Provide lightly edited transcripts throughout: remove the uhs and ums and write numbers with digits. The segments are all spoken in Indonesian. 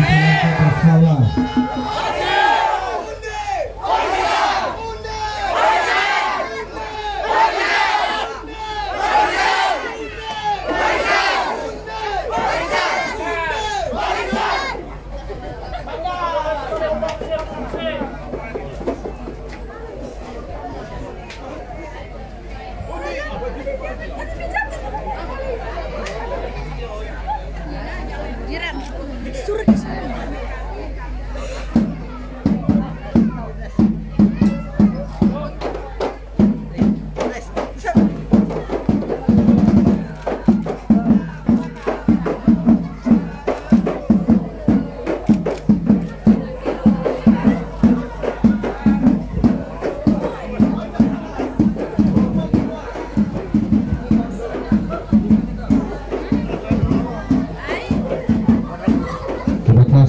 kita bersama.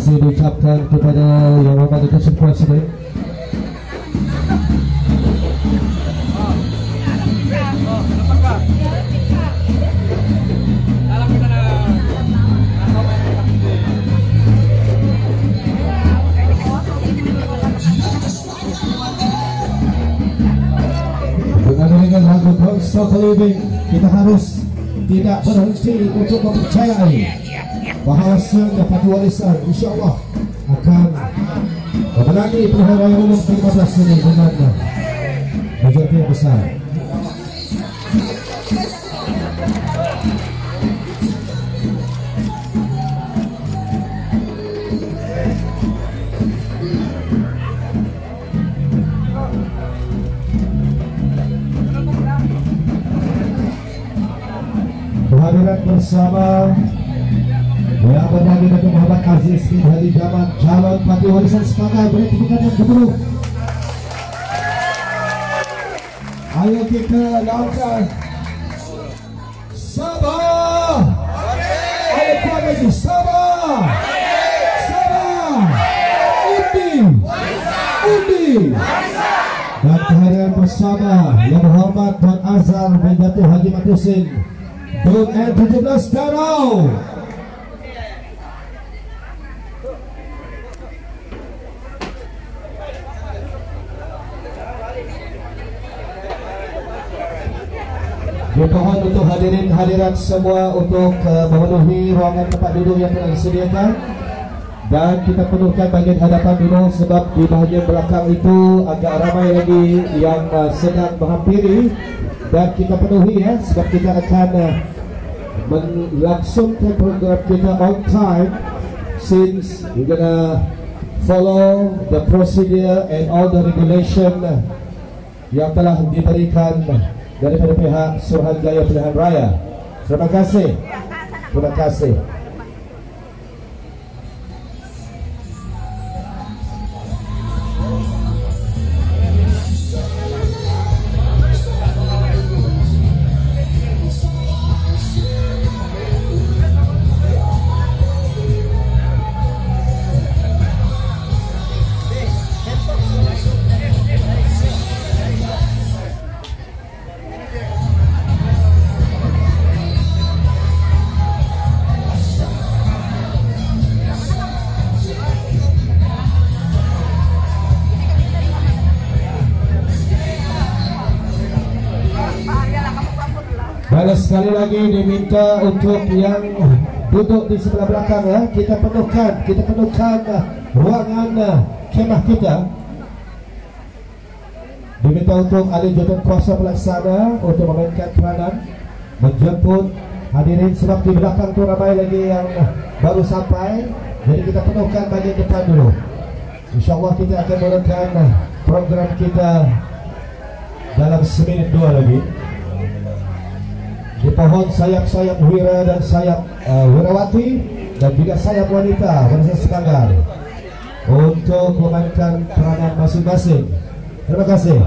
Diucapkan kepada Yang Amat Datuk Presiden. Dengan lagu Cost of Living, kita harus tidak berhenti untuk mempercayai bahawasanya Parti Warisan insyaAllah akan memenangi pilihan raya umum ke-15 ini dengan majoriti yang besar. Kehadiran bersama yang berbagi Datuk Muhammad Aziz bin Hadi Jaman, calon Parti Warisan Sepakat, beri tepukan yang kepenuh. Ayo kita lakukan Sabah. Ayo kuat lagi Sabah. Sabah. Undi. Dan kehadiran bersama Yang Berhormat Tuan Azhar bin Datuk Haji Mat Husin, Dun N17 Darau. Dimohon untuk hadirin-hadirat semua untuk memenuhi ruangan tempat duduk yang telah disediakan, dan kita penuhkan bahagian hadapan dulu sebab di bahagian belakang itu agak ramai lagi yang sedang menghampiri, dan kita penuhi ya, sebab kita akan melangsungkan program kita on time, since we're gonna follow the procedure and all the regulation yang telah diberikan daripada pihak Suruhanjaya Pilihan Raya. Terima kasih. Terima kasih. Sekali lagi diminta untuk yang duduk di sebelah belakang ya, kita penuhkan ruangan kemah kita. Diminta untuk ahli jawatan kuasa pelaksana untuk memainkan peranan menjemput hadirin, sebab di belakang tu ramai lagi yang baru sampai. Jadi kita penuhkan bahagian depan dulu. InsyaAllah kita akan mulakan program kita dalam seminit dua lagi. Dipohon sayap-sayap wira dan sayap wirawati dan juga sayap wanita Warisan Sekanggar untuk memainkan peranan masing-masing. Terima kasih.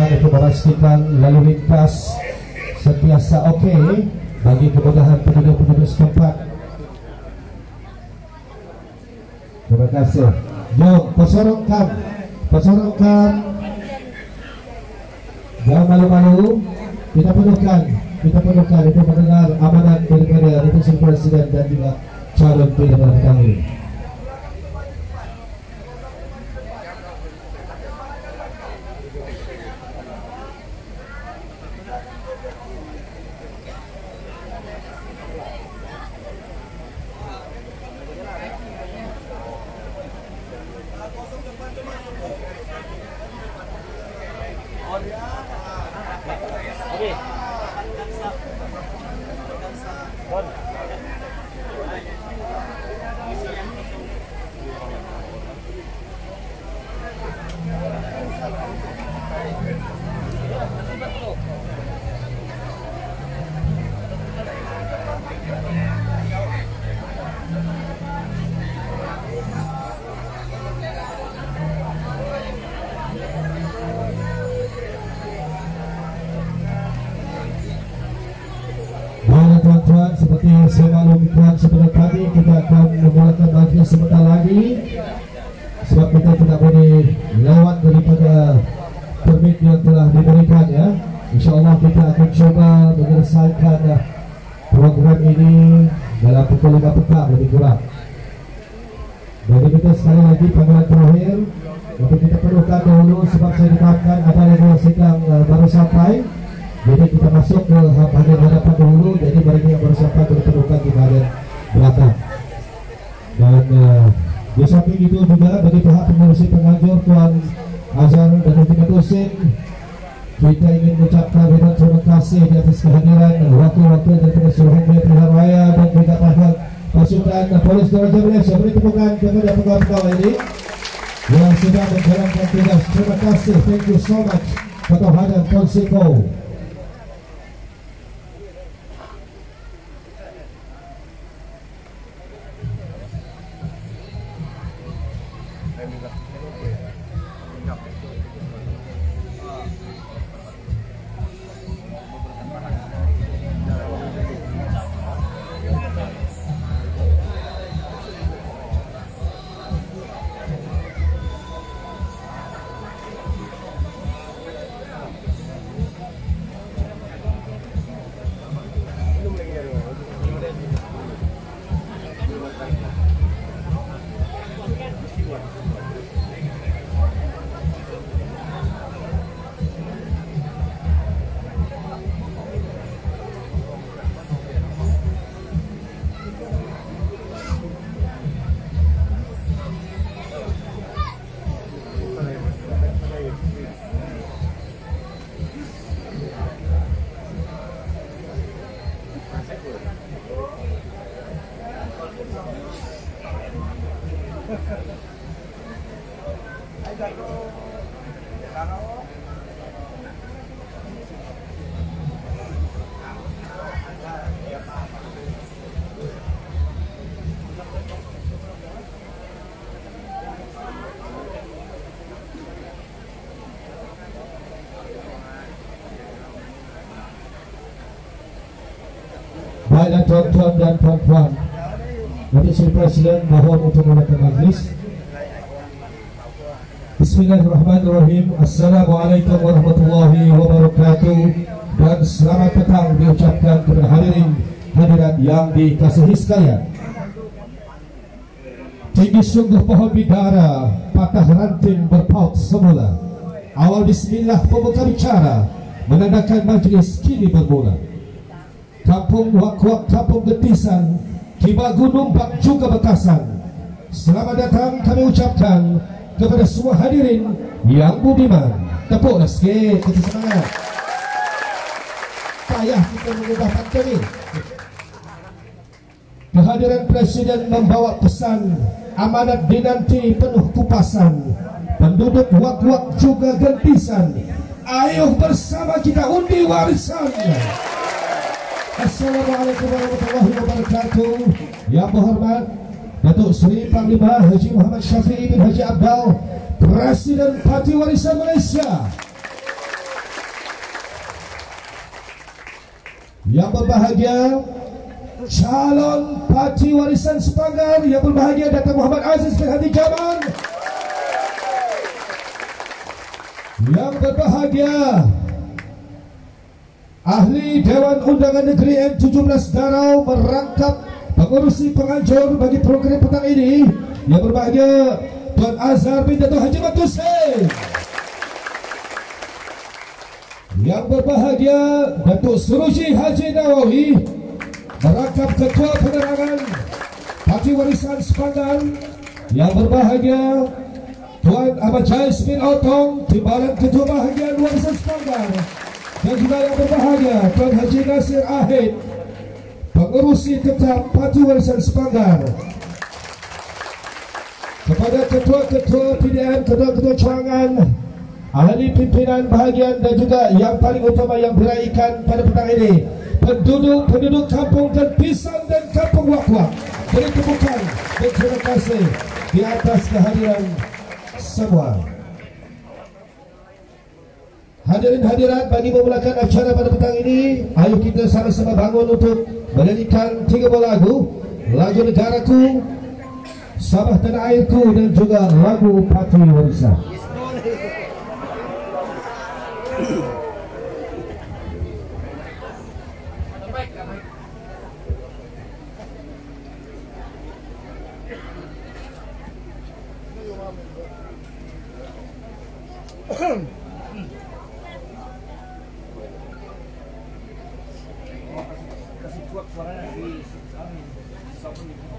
pertengahan untuk memastikan lalu lintas sentiasa okey bagi kemudahan penduduk-penduduk setempat. Terima kasih. Jom persorongkan, jangan malu-malu. Kita perlukan untuk mendengar amanat daripada Deputi Presiden dan juga calon pilihan kami. Tuan-tuan, seperti yang saya maklumkan sebelum tadi, kita akan memulakan majlis sebentar lagi sebab kita tidak boleh lewat daripada permit yang telah diberikan ya. InsyaAllah kita akan cuba menyelesaikan program ini dalam pukul 5 petang lebih kurang. Jadi kita sekali lagi panggilan terakhir untuk kita perlukan dahulu sebab saya dikatakan ada yang sedang baru sampai. Jadi kita masuk ke bahagian hadapan dahulu. Jadi mereka yang baru sampai perlukan di bahagian belakang. Dan di samping itu juga bagi pihak pengurusi penganjur Tuan Azhar dan Hakim Husin, kita ingin mengucapkan ribuan terima kasih di atas kehadiran wakil-wakil daripada seluruh pihak raya dan juga pihak pasukan Polis Diraja Malaysia. Beri tepukan kepada pegawai ini yang sudah menjalankan tugas. Terima kasih, thank you so much Ketua Hadian Konseko. Baiklah tuan-tuan dan puan-puan, Deputi Presiden mohon untuk memulakan majlis. Bismillahirrahmanirrahim. Assalamualaikum warahmatullahi wabarakatuh. Dan selamat petang diucapkan kepada hadirat yang dikasihi sekalian. Tinggi sungguh pohon bidara, patah ranting berpaut semula. Awal bismillah pembuka bicara, menandakan majlis kini bermula. Kampung Wak-Wak, Kampung Gentisan, Kibak Gunung Bak juga Bekasan. Selamat datang kami ucapkan kepada semua hadirin yang budiman. Tepuklah sikit, kita semangat. Payah kita mengubah pantun ini. Kehadiran Presiden membawa pesan, amanat dinanti penuh kupasan. Penduduk Wak-Wak juga Gentisan, ayo bersama kita undi warisan. Assalamualaikum warahmatullahi wabarakatuh. Yang berhormat Datuk Seri Panglima Haji Muhammad Syafiee bin Haji Abdal, Presiden Parti Warisan Malaysia. Yang berbahagia calon parti warisan Sepanggar, yang berbahagia Datuk Muhammad Aziz bin Hadi Jaman. Yang berbahagia Ahli Dewan Undangan Negeri M17 Darau merangkap pengurusi penganjur bagi program petang ini. Yang berbahagia Tuan Azhar bin Datuk Haji Mat Hussein. Yang berbahagia Datuk Suruji Haji Nawawi merangkap Ketua Penerangan Parti Warisan Sepanggar. Yang berbahagia Tuan Ahmad Jais bin Otong, Timbalan Ketua Bahagian Warisan Sepanggar. Dan juga yang berbahagia Tuan Haji Nasir Ahid, pengurusi tetap Parti Warisan Sepanggar. Kepada ketua-ketua PDM, ketua-ketua cawangan, ahli pimpinan bahagian dan juga yang paling utama yang beraikan pada petang ini, penduduk kampung dan Pisang dan kampung Wak-Wak, beri tepukan dan terima kasih di atas kehadiran semua. Hadirin hadirat, bagi memulakan acara pada petang ini, ayo kita sama-sama bangun untuk menyanyikan 3 buah lagu. Lagu Negaraku, Sabah Tanah Airku, dan juga lagu Parti Warisan. Bersatu semua.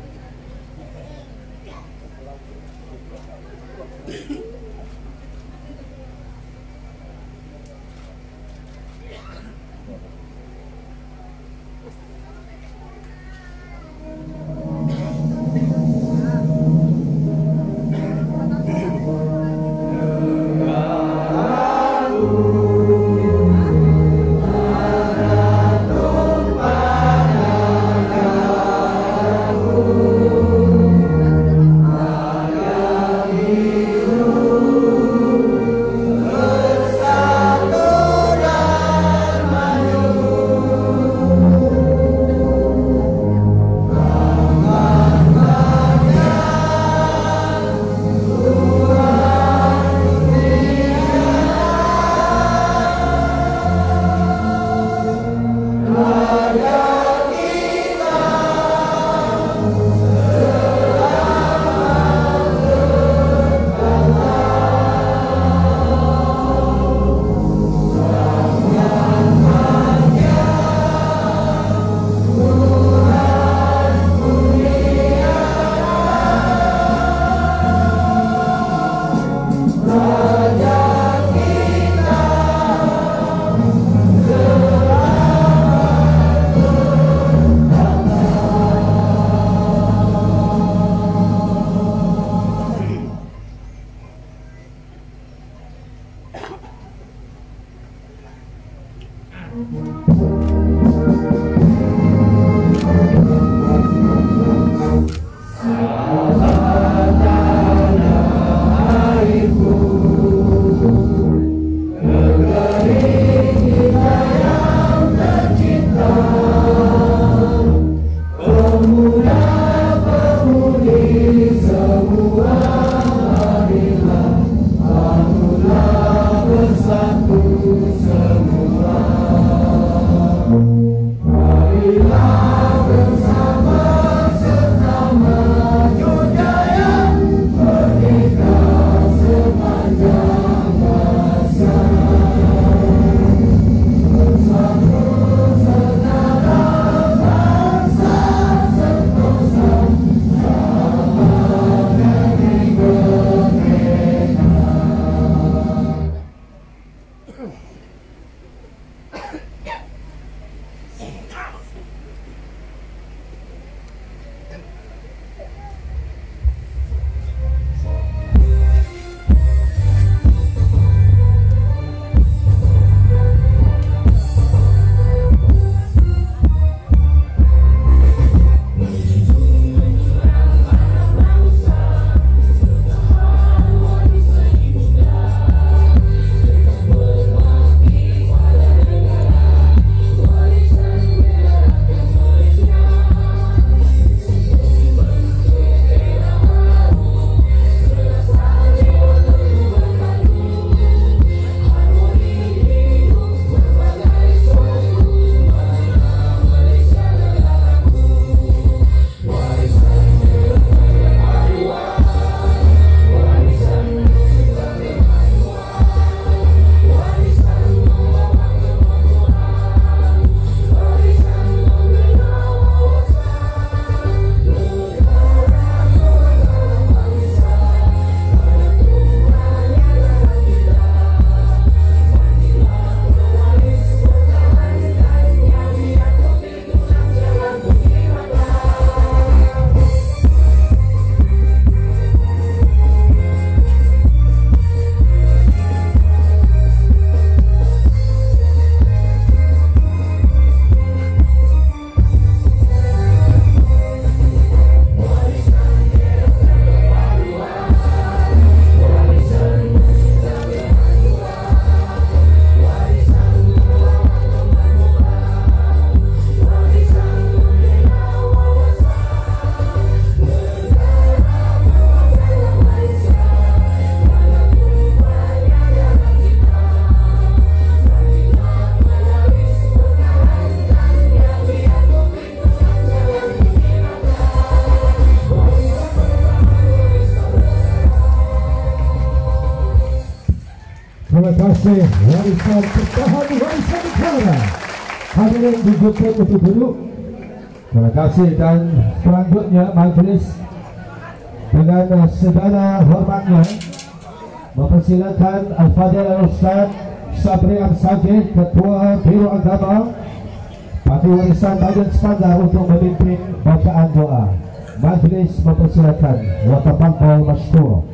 kasih warisan pertahanan warisan negara. Hadirin dijemput untuk duduk. Terima kasih dan selanjutnya majlis dengan segala hormatnya mempersilakan Al-Fadhil Al-Ustaz Sabri Al-Sajid, Ketua Biro Agama Parti Warisan Badan Sepanggar untuk memimpin bacaan doa. Majlis mempersilakan. Wa tafadhal masykur.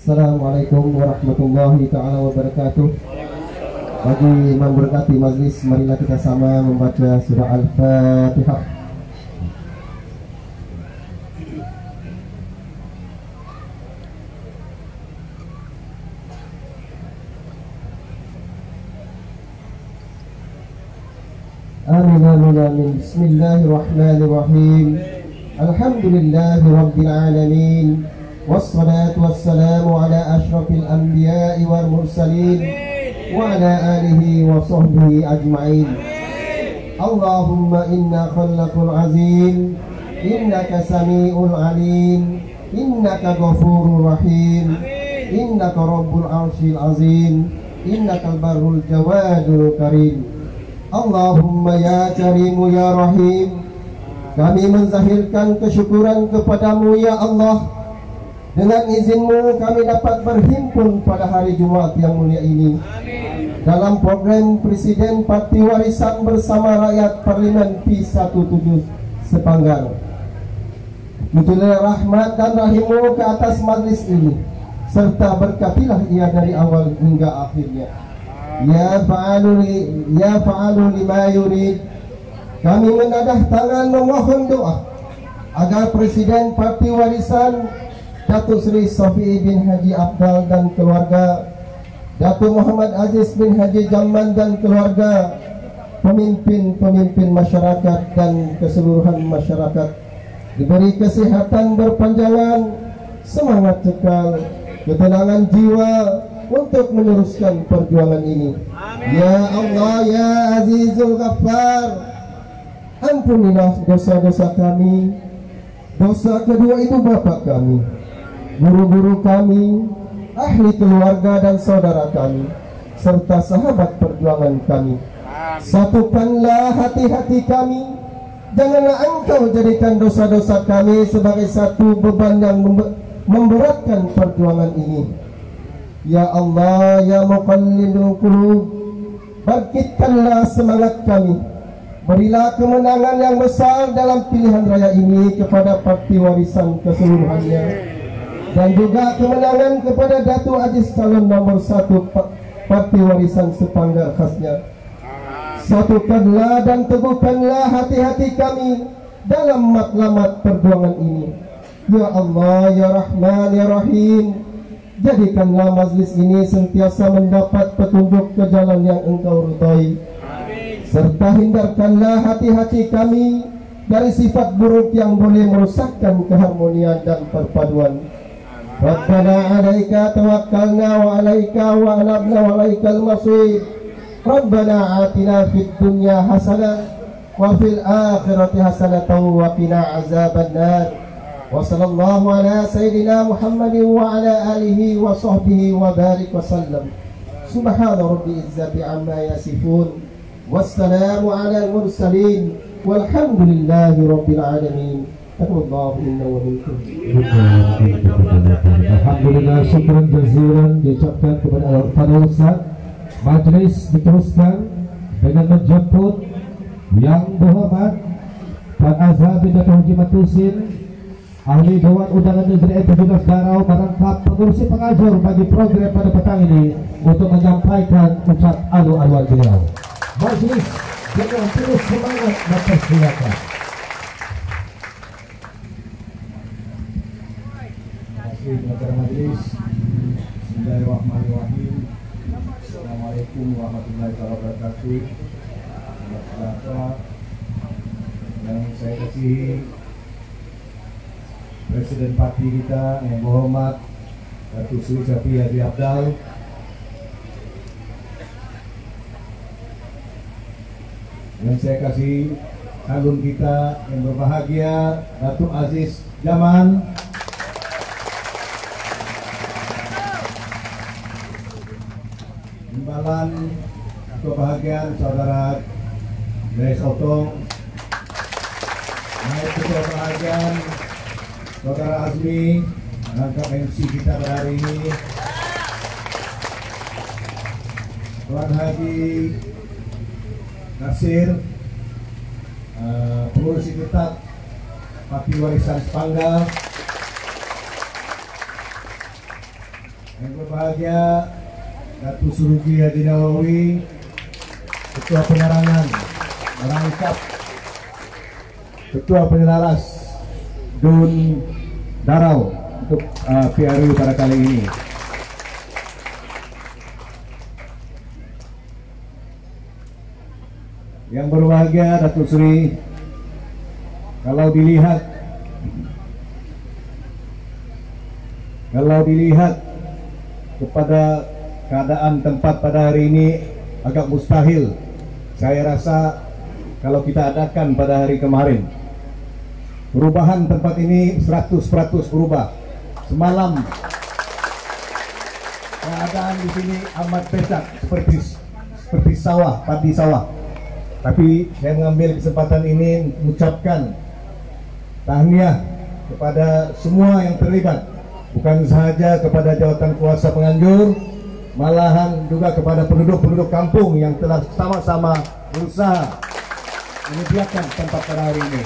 Assalamualaikum warahmatullahi ta'ala wabarakatuh. Bagi memberkati majlis, marilah kita sama membaca surah Al-Fatihah. Amin amin amin. Bismillahirrahmanirrahim. Alhamdulillahi rabbil alamin. والصلاة والسلام على أشرف الأنبياء والمرسلين وعلى آله وصحبه أجمعين. اللهم إنا خلق العظيم إنك سميع عليم إنك غفور رحيم إنك رب العرش العظيم إنك البر الجواد الكريم. اللهم يا كريم يا رحيم, kami menzahirkan kesyukuran kepadamu ya Allah. Dengan izinmu kami dapat berhimpun pada hari Jumat yang mulia ini. Amin. Dalam program Presiden Parti Warisan bersama rakyat Parlimen P17 Sepanggar. Tujulah rahmat dan rahimmu ke atas majlis ini, serta berkatilah ia dari awal hingga akhirnya. Ya fa'alu lima yurid. Kami menadah tangan memohon doa agar Presiden Parti Warisan Datuk Seri Safi'i bin Haji Abdal dan keluarga, Datuk Muhammad Aziz bin Haji Jaman dan keluarga, pemimpin-pemimpin masyarakat dan keseluruhan masyarakat diberi kesihatan berpanjangan, semangat kekal, ketenangan jiwa untuk meneruskan perjuangan ini. Amin. Ya Allah ya Azizul Ghaffar, ampunilah dosa-dosa kami, dosa kedua ibu bapa kami, guru-guru kami, ahli keluarga dan saudara kami, serta sahabat perjuangan kami. Satukanlah hati-hati kami, janganlah Engkau jadikan dosa-dosa kami sebagai satu beban yang memberatkan perjuangan ini. Ya Allah, ya Muqallidul Qulub, bangkitkanlah semangat kami, berilah kemenangan yang besar dalam pilihan raya ini kepada Parti Warisan keseluruhannya, dan juga kemenangan kepada Datuk Aziz calon nomor 1 Parti Warisan Sepanggar khasnya. Satukanlah dan teguhkanlah hati-hati kami dalam matlamat perjuangan ini. Ya Allah, ya Rahman, ya Rahim, jadikanlah majlis ini sentiasa mendapat petunjuk ke jalan yang Engkau ridai, serta hindarkanlah hati-hati kami dari sifat buruk yang boleh merusakkan keharmonian dan perpaduan. Rabbana alaika tawakkalna wa alaika wa anabna wa alaikal masir. Rabbana atina fid dunya hasanah wa fil akhirati hasanatan wa qina azabannar. Wa sallallahu ala sayyidina Muhammadin wa ala alihi wa sahbihi wa barik wa sallam. Subhana rabbi izzati amma yasifun, wassalamu ala al-mursalin, walhamdulillahi rabbil alamin. Alhamdulillah, syukran jazilan diucapkan kepada Al-Fadhil Ustaz. Majlis diteruskan dengan menjemput yang berhormat Tuan Azhar bin Dato' Haji Matusin, Ahli Dewan Undangan Negeri 17 Darau, merangkap pengurusi pengajar bagi program pada petang ini untuk menyampaikan ucap alu-aluan beliau. Majlis dengan terus semangat mempersilakan. Pengacara majlis. Bismillahirrahmanirrahim. Assalamualaikum warahmatullahi wabarakatuh. yang saya kasihi Presiden Parti kita yang berhormat Datuk Seri Syafiee Hadi Abdal, yang saya kasihi calon kita yang berbahagia Datuk Aziz Jaman, Timbalan kebahagiaan Saudara Grace Otong, naik kebahagiaan Saudara Azmi, rangkap MC kita pada hari ini, Tuan Haji Nasir, pengurus tetap Parti Warisan Sepanggal, yang berbahagia Datuk Surugi Haji Nawawi, Ketua Penerangan merangkap Ketua Penyelaras Dun Darau untuk PRU pada kali ini. Yang berbahagia Datuk Seri, kalau dilihat kepada keadaan tempat pada hari ini agak mustahil. Saya rasa kalau kita adakan pada hari kemarin, perubahan tempat ini 100% berubah. Semalam keadaan di sini amat becek seperti sawah, padi sawah. Tapi saya mengambil kesempatan ini mengucapkan tahniah kepada semua yang terlibat, bukan sahaja kepada jawatan kuasa penganjur, malahan juga kepada penduduk-penduduk kampung yang telah sama-sama berusaha menyediakan tempat pada hari ini.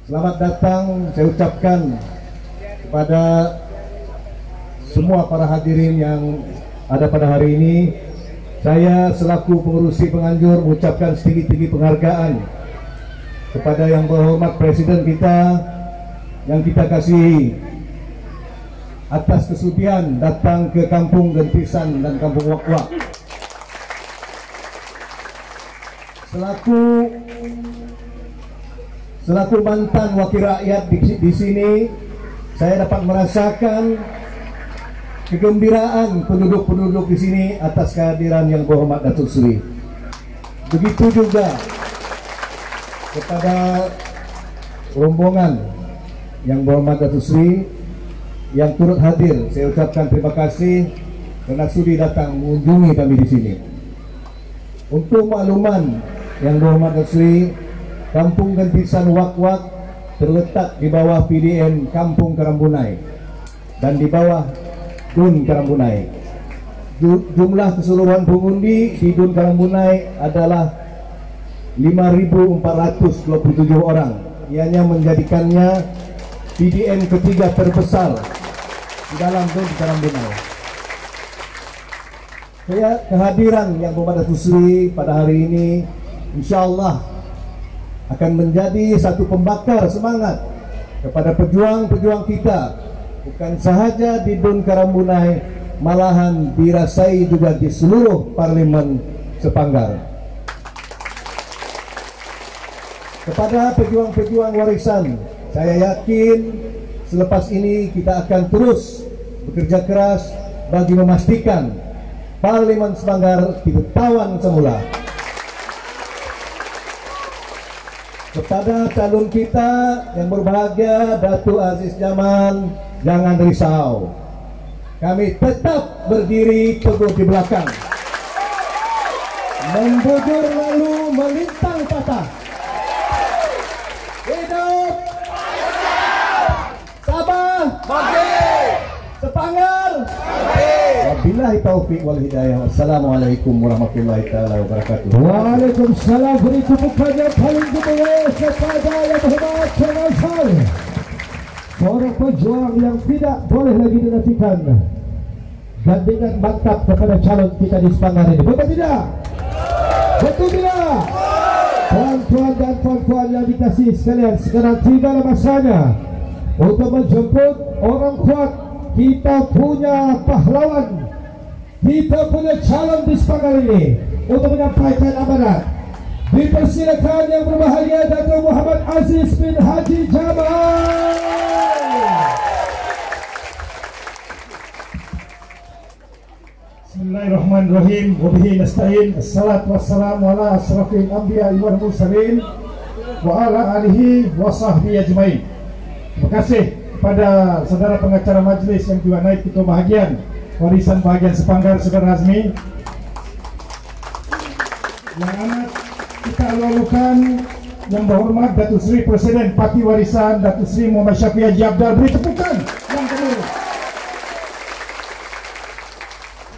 Selamat datang saya ucapkan kepada semua para hadirin yang ada pada hari ini. Saya selaku pengurusi penganjur mengucapkan setinggi-tinggi penghargaan kepada yang berhormat Presiden kita yang kita kasihi atas kesudian datang ke Kampung Gentisan dan Kampung Wak-Wak. Selaku mantan wakil rakyat di sini, saya dapat merasakan kegembiraan penduduk-penduduk di sini atas kehadiran yang berhormat Datuk Seri. Begitu juga kepada rombongan yang berhormat Datuk Seri yang turut hadir. Saya ucapkan terima kasih kerana sudi datang mengunjungi kami di sini. Untuk makluman yang berhormat Datuk Seri, Kampung Gentisan Wak-Wak terletak di bawah PDN Kampung Karambunai dan di bawah Dun Karambunai. Jumlah keseluruhan pengundi di Dun Karambunai adalah 5.427 orang. Ianya menjadikannya PDN ketiga terbesar di dalam Dun Karambunai. Kehadiran yang berhormat Datuk Seri pada hari ini insyaallah akan menjadi satu pembakar semangat kepada pejuang-pejuang kita, bukan sahaja di Dun Karambunai, malahan dirasai juga di seluruh Parlimen Sepanggar. Kepada pejuang-pejuang warisan, saya yakin selepas ini kita akan terus bekerja keras bagi memastikan Parlimen Sepanggar ditawan semula. Kepada calon kita yang berbahagia Datuk Aziz Jaman, jangan risau, kami tetap berdiri teguh di belakang, membujur lalu melintang patah. Hidup Sabah, Sepanggar. Wabillahi taufiq wal hidayah. Wassalamualaikum warahmatullahi taala wabarakatuh. Waalaikumsalam. Beri tepukannya paling gede kepada yang berhormat Tuan saya. Seorang pejuang yang tidak boleh lagi dinafikan. Gandingan mantap kepada calon kita di Sepanggar ini. Betul tidak? Betul tidak? Tuan-tuan dan puan-puan yang dikasihi sekalian, sekarang tibalah masanya untuk menjemput orang kuat. Kita punya pahlawan kita punya calon di Sepanggar ini untuk menyampaikan amanat. Dipersilakan yang berbahagia Dato' Muhammad Aziz bin Haji Jamal. Bismillahirrahmanirrahim. Wabihi nasta'in. Assalatu wassalamu ala asrafil anbiya wal mursalin wa ala alihi wa sahbihi ajmain. Terima kasih kepada saudara pengacara majlis yang juga naik ke bahagian warisan bahagian Sepanggar, Saudara Azmi. Yang amat kita lalukan yang berhormat Datuk Seri Presiden Parti Warisan Datuk Seri Muhammad Syafiee Haji Abdal, beri tepukan yang kedua.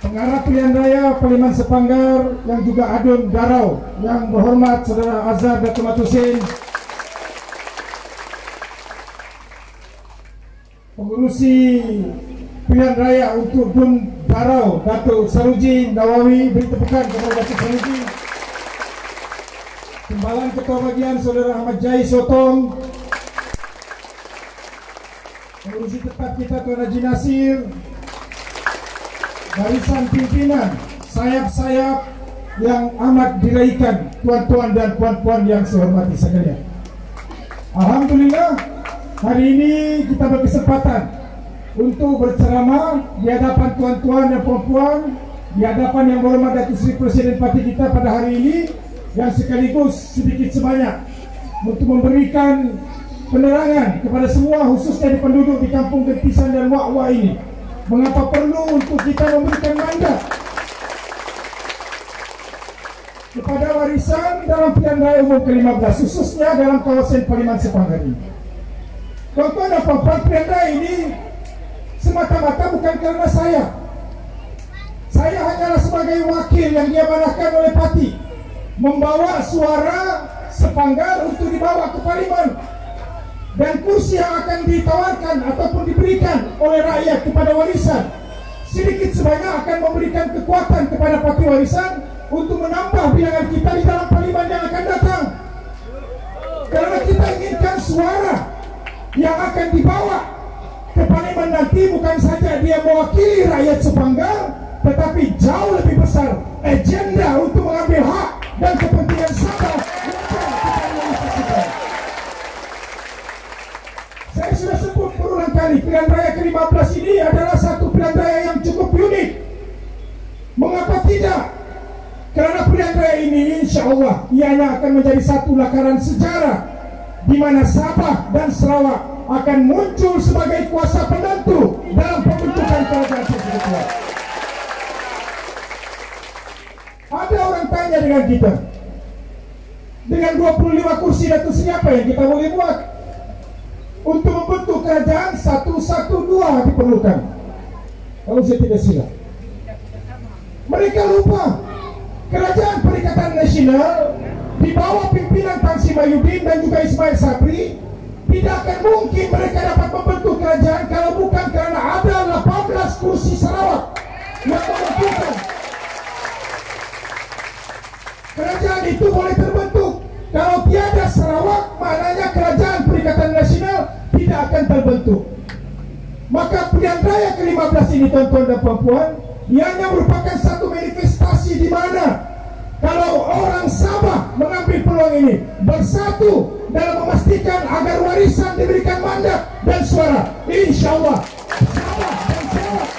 Pengarah Pilihan Raya Parlimen Sepanggar yang juga adun Darau yang berhormat Saudara Azhar Datuk Matusin, pengurusi Pilihan Raya untuk Dun Darau Datuk Saruji Nawawi, beri tepukan kepada Datuk Saruji. Timbalan Ketua Bagian Saudara Ahmad Jai Sotong, pengurusi tetap kita Tuan Haji Nasir, barisan pimpinan sayap-sayap yang amat diraikan, tuan-tuan dan puan-puan yang saya hormati sekalian. Alhamdulillah, hari ini kita berkesempatan untuk berceramah di hadapan tuan-tuan dan puan-puan, di hadapan yang berhormat Datuk Seri Presiden Parti kita pada hari ini, yang sekaligus sedikit sebanyak untuk memberikan penerangan kepada semua, khususnya di penduduk di Kampung Gentisan dan Wak-Wak ini, mengapa perlu untuk kita memberikan mandat kepada warisan dalam Pilihan Raya Umum ke-15, khususnya dalam kawasan Parlimen Sepanggar ini. Tuan-tuan dan puan-puan, Pilihan Raya ini semata-mata bukan kerana saya hanyalah sebagai wakil yang diamanahkan oleh parti membawa suara Sepanggar untuk dibawa ke Parlimen, dan kursi yang akan ditawarkan ataupun diberikan oleh rakyat kepada warisan sedikit sebanyak akan memberikan kekuatan kepada parti warisan untuk menambah bilangan kita di dalam Parlimen yang akan datang. Karena kita inginkan suara yang akan dibawa ke Parlimen nanti bukan saja dia mewakili rakyat Sepanggar, tetapi jauh lebih besar agenda untuk mengambil hak dan kepentingan Sabah. Saya sudah sebut berulang kali, Pilihan Raya ke-15 ini adalah satu pilihan raya yang cukup unik. Mengapa tidak? Kerana pilihan raya ini insya Allah ianya akan menjadi satu lakaran sejarah di mana Sabah dan Sarawak akan muncul sebagai kuasa penentu dalam pembentukan kerajaan persekutuan. Ada orang tanya dengan kita, dengan 25 kursi Datuk Seri apa yang kita boleh buat? Untuk membentuk kerajaan 112 diperlukan, kalau saya tidak silap. Mereka lupa Kerajaan Perikatan Nasional di bawah pimpinan Tan Sri Mahyudin dan juga Ismail Sabri tidak akan mungkin mereka dapat membentuk kerajaan kalau bukan kerana ada 18 kursi Sarawak yang memungkinkan kerajaan itu boleh terbentuk. Kalau tiada Sarawak, maknanya Kerajaan Perikatan Nasional tidak akan terbentuk. Maka Pilihan Raya ke-15 ini, tuan-tuan dan puan-puan, ianya merupakan satu manifestasi di mana kalau orang Sabah mengambil peluang ini bersatu dalam memastikan agar warisan diberikan mandat dan suara, insya Allah Sabah dan Sarawak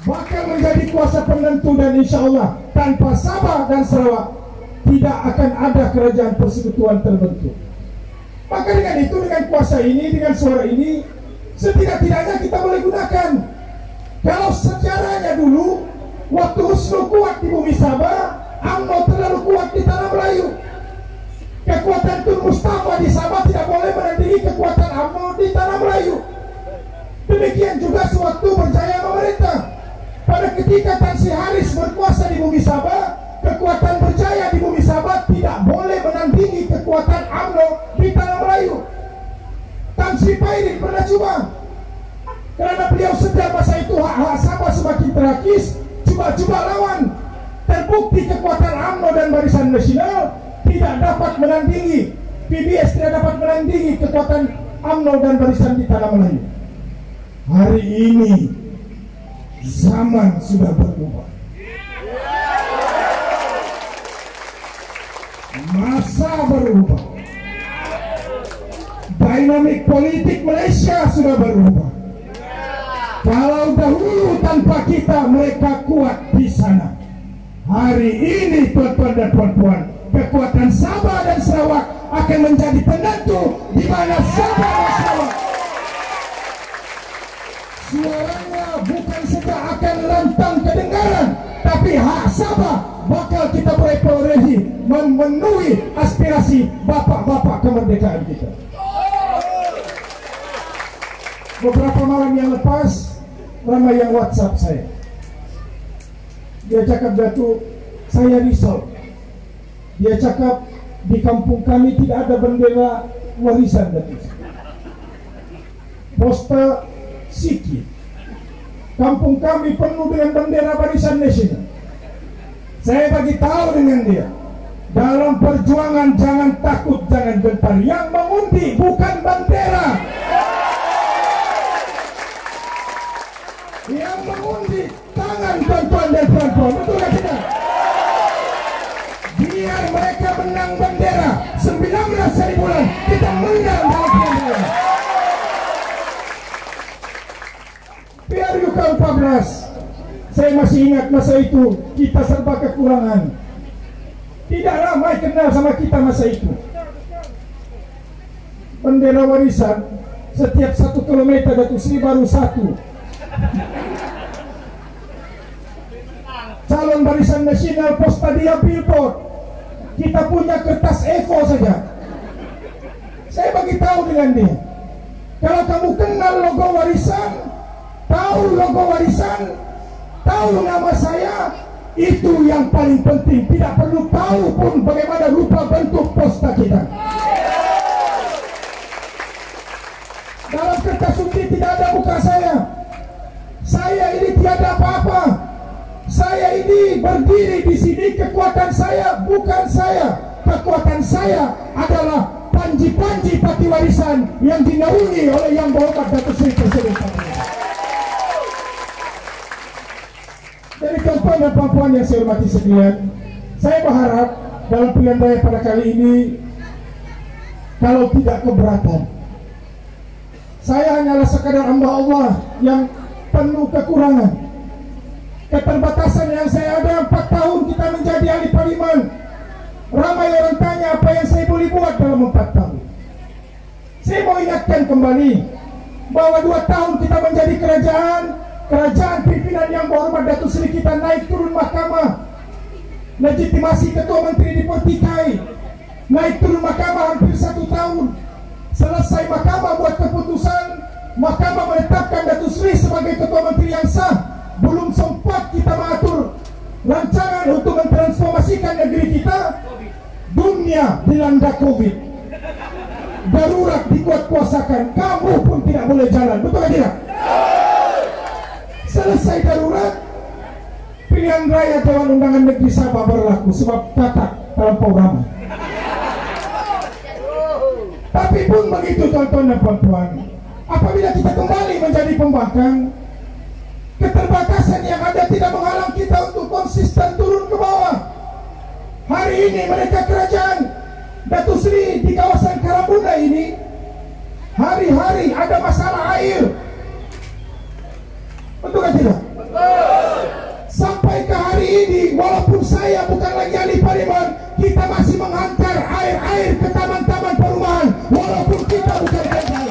bakal menjadi kuasa penentu, dan insya Allah tanpa Sabah dan Sarawak tidak akan ada kerajaan persekutuan terbentuk. Maka dengan itu, dengan kuasa ini, dengan suara ini, setidak-tidaknya kita boleh gunakan. Kalau sejarahnya dulu, waktu UMNO kuat di bumi Sabah, UMNO terlalu kuat di Tanah Melayu. Kekuatan Tun Mustafa di Sabah tidak boleh menandingi kekuatan UMNO di Tanah Melayu. Demikian juga sewaktu berjaya memerintah. Pada ketika Tan Sri Haris berkuasa di bumi Sabah, kekuatan berjaya di bumi Sabah tidak boleh menandingi kekuatan UMNO di Tanah Melayu. Tan Sri Pairin pernah cuba, kerana beliau sedar masa itu hak-hak Sabah semakin terakis, cuba-cuba lawan. Terbukti kekuatan UMNO dan Barisan Nasional tidak dapat menandingi, PBS tidak dapat menandingi kekuatan UMNO dan Barisan di Tanah Melayu. Hari ini Zaman sudah berubah. Masa berubah. Dinamik politik Malaysia sudah berubah. Kalau dahulu tanpa kita mereka kuat di sana, hari ini tuan-tuan dan puan-puan, kekuatan Sabah dan Sarawak akan menjadi penentu di mana Sabah dan Sarawak suaranya bukan saja akan lantang kedengaran, tapi hak Sabah bakal kita berperolehi memenuhi aspirasi bapak-bapak kemerdekaan kita. Beberapa malam yang lepas, ramai yang WhatsApp saya. Dia cakap, Datuk, saya risau. Dia cakap, di kampung kami tidak ada bendera warisan, Datuk. Poster sikit. Kampung kami penuh dengan bendera barisan nasional. Saya bagi tahu dengan dia, dalam perjuangan jangan takut, jangan gentar. Yang mengundi bukan bendera. Yang mengundi tangan tuan-tuan dan puan-puan. Betul tak tidak? Biar mereka menang bendera 19 hari bulan, kita menang dalam bendera. Biar juga 14. Saya masih ingat masa itu kita serba kekurangan. Tidak ramai kenal sama kita masa itu. Bendera warisan setiap 1 kilometer Datuk Seri baru 1. Calon barisan nasional posta dia billboard. Kita punya kertas A4 saja. Saya bagi tahu dengan dia, kalau kamu kenal logo warisan, tahu logo warisan, tahu nama saya, itu yang paling penting. Tidak perlu tahu pun bagaimana rupa bentuk posta kita. Dalam kertas undi tidak ada muka saya. Saya ini tiada apa-apa. Saya ini berdiri di sini, kekuatan saya bukan saya. Kekuatan saya adalah panji-panji parti warisan yang dinaungi oleh Yang Berhormat Datuk Seri Presiden. Jadi tuan-tuan dan puan-puan yang saya hormati sekalian, saya berharap dalam pilihan raya pada kali ini, kalau tidak keberatan, saya hanyalah sekadar hamba Allah yang penuh kekurangan. Keterbatasan yang saya ada, 4 tahun kita menjadi ahli parlimen. Ramai orang tanya apa yang saya boleh buat dalam 4 tahun. Saya mau ingatkan kembali bahwa 2 tahun kita menjadi kerajaan pimpinan Yang Berhormat Datuk Seri kita naik turun mahkamah. Legitimasi ketua menteri dipertikai. Naik turun mahkamah hampir 1 tahun. Selesai mahkamah buat keputusan, mahkamah menetapkan Datuk Seri sebagai ketua menteri yang sah. Belum sempat kita mengatur rancangan untuk mentransformasikan negeri kita, dunia dilanda COVID. Darurat dikuat-kuasakan, kamu pun tidak boleh jalan, betul tidak? Selesai darurat, pilihan raya Dewan Undangan Negeri Sabah berlaku sebab kata terlampau ramai. Tapi pun begitu tuan-tuan dan puan-puan, apabila kita kembali menjadi pembangkang, keterbatasan yang ada tidak menghalang kita untuk konsisten turun ke bawah. Hari ini mereka kerajaan Datuk Seri di kawasan Karambunda ini hari-hari ada masalah air. Betul kan tidak? Sampai ke hari ini, walaupun saya bukan lagi ahli parlimen, kita masih menghantar air-air ke taman-taman perumahan, walaupun kita bukan kerajaan.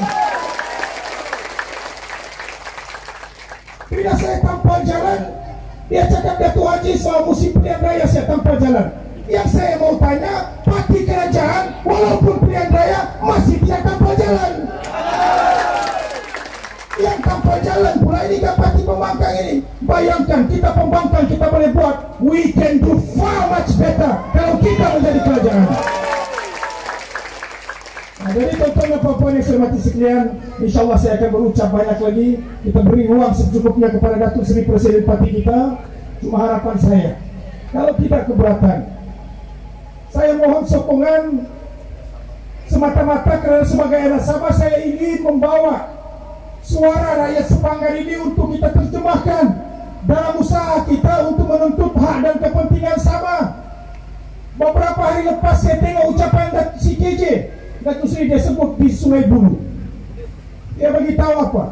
Bila saya tanpa jalan, dia cakap Datuk Haji soal musim pilihan raya saya tanpa jalan. Yang saya mau tanya, parti kerajaan walaupun pilihan raya masih tidak tanpa jalan. Yang tanpa jalan pula ini kan parti pembangkang ini. Bayangkan kita pembangkang kita boleh buat, we can do far much better kalau kita menjadi kerajaan. Nah, jadi tuan-tuan dan puan-puan yang saya hormati sekalian, insyaAllah saya akan berucap banyak lagi. Kita beri ruang secukupnya kepada Datuk Seri Presiden parti kita. Cuma harapan saya, kalau tidak keberatan, saya mohon sokongan semata-mata kerana sebagai anak Sabah saya ingin membawa suara rakyat Sepanggar ini untuk kita terjemahkan dalam usaha kita untuk menuntut hak dan kepentingan sama. Beberapa hari lepas saya tengok ucapan si KJ, Datuk Seri dia sebut di Sungai Buloh. Dia beritahu apa?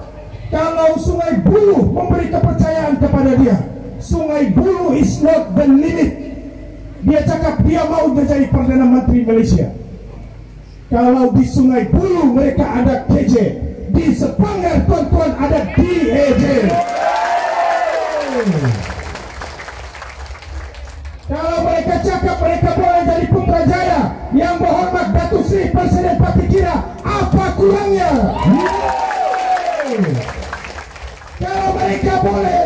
Kalau Sungai Buloh memberi kepercayaan kepada dia, Sungai Buloh is not the limit. Dia cakap dia mau menjadi Perdana Menteri Malaysia. Kalau di Sungai Buloh mereka ada KJ, di Sepanggar tuan-tuan ada DAJ. Kalau mereka cakap mereka boleh jadi Putrajaya, yang berhormat Datuk Seri Presiden Parti Kira, apa kurangnya? Kalau mereka boleh,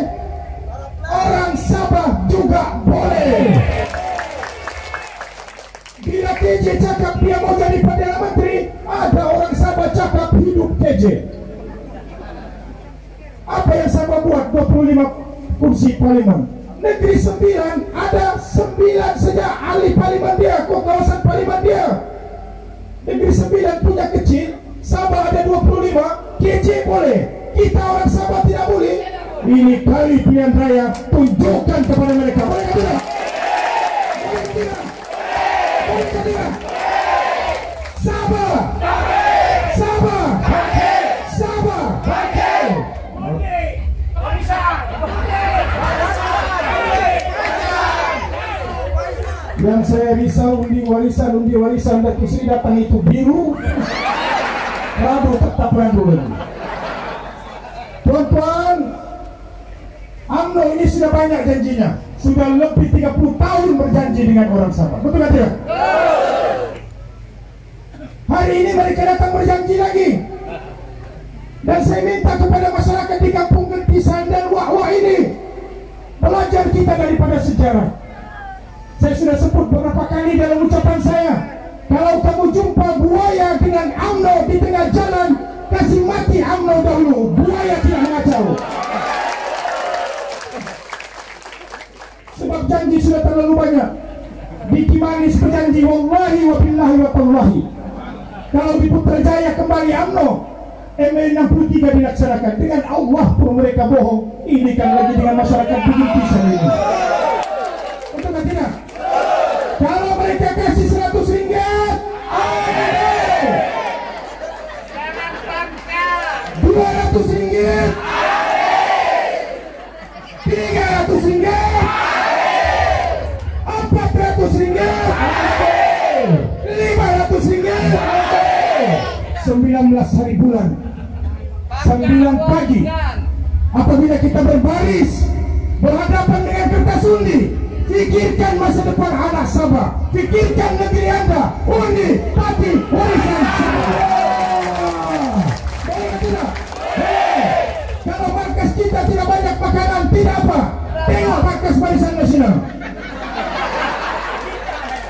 orang Sabah juga boleh. Bila KJ cakap dia mau jadi Perdana Menteri, ada orang Sabah cakap hidup KJ. Apa yang Sabah buat 25 kursi parlimen? Negeri Sembilan ada 9 saja ahli parlimen dia, kawasan parlimen dia. Negeri Sembilan punya kecil, Sabah ada 25, KJ boleh. Kita orang Sabah tidak boleh. Ini kali pilihan raya, tunjukkan kepada mereka. Boleh tidak? Boleh tidak? Boleh tidak? Sabah! Sabah! Sabah! Yang saya risau undi warisan Datuk Seri datang itu biru, Rabu tetap Rabu lagi. Tuan-tuan, UMNO ini sudah banyak janjinya, sudah lebih 30 tahun berjanji dengan orang Sabah, betul tidak? Hari ini mereka datang berjanji lagi, dan saya minta kepada masyarakat di Kampung Gentisan dan Wak-Wak ini belajar kita daripada sejarah. Saya sudah sebut beberapa kali dalam ucapan saya, kalau kamu jumpa buaya dengan UMNO di tengah jalan, kasih mati UMNO dahulu, buaya tidak mengacau. Sebab janji sudah terlalu banyak. Di Kimanis berjanji, wallahi wa billahi wa tallahi, kalau di Putrajaya kembali UMNO, MA 63 dilaksanakan. Dengan Allah pun mereka bohong. Ini kan lagi dengan masyarakat Gentisan ini. Betul tidak? Kalau mereka kasih 100 ringgit, ayo. 200 ringgit, 300 ringgit, 400 ringgit, 500 ringgit, 19 hari bulan, 9 pagi, apabila kita berbaris berhadapan dengan kertas undi, pikirkan masa depan anak Sabah, pikirkan negeri anda, undi, tapi warisan Sabah. Boleh tidak? Kalau markas kita tidak banyak makanan, tidak apa, tengok markas Barisan Nasional.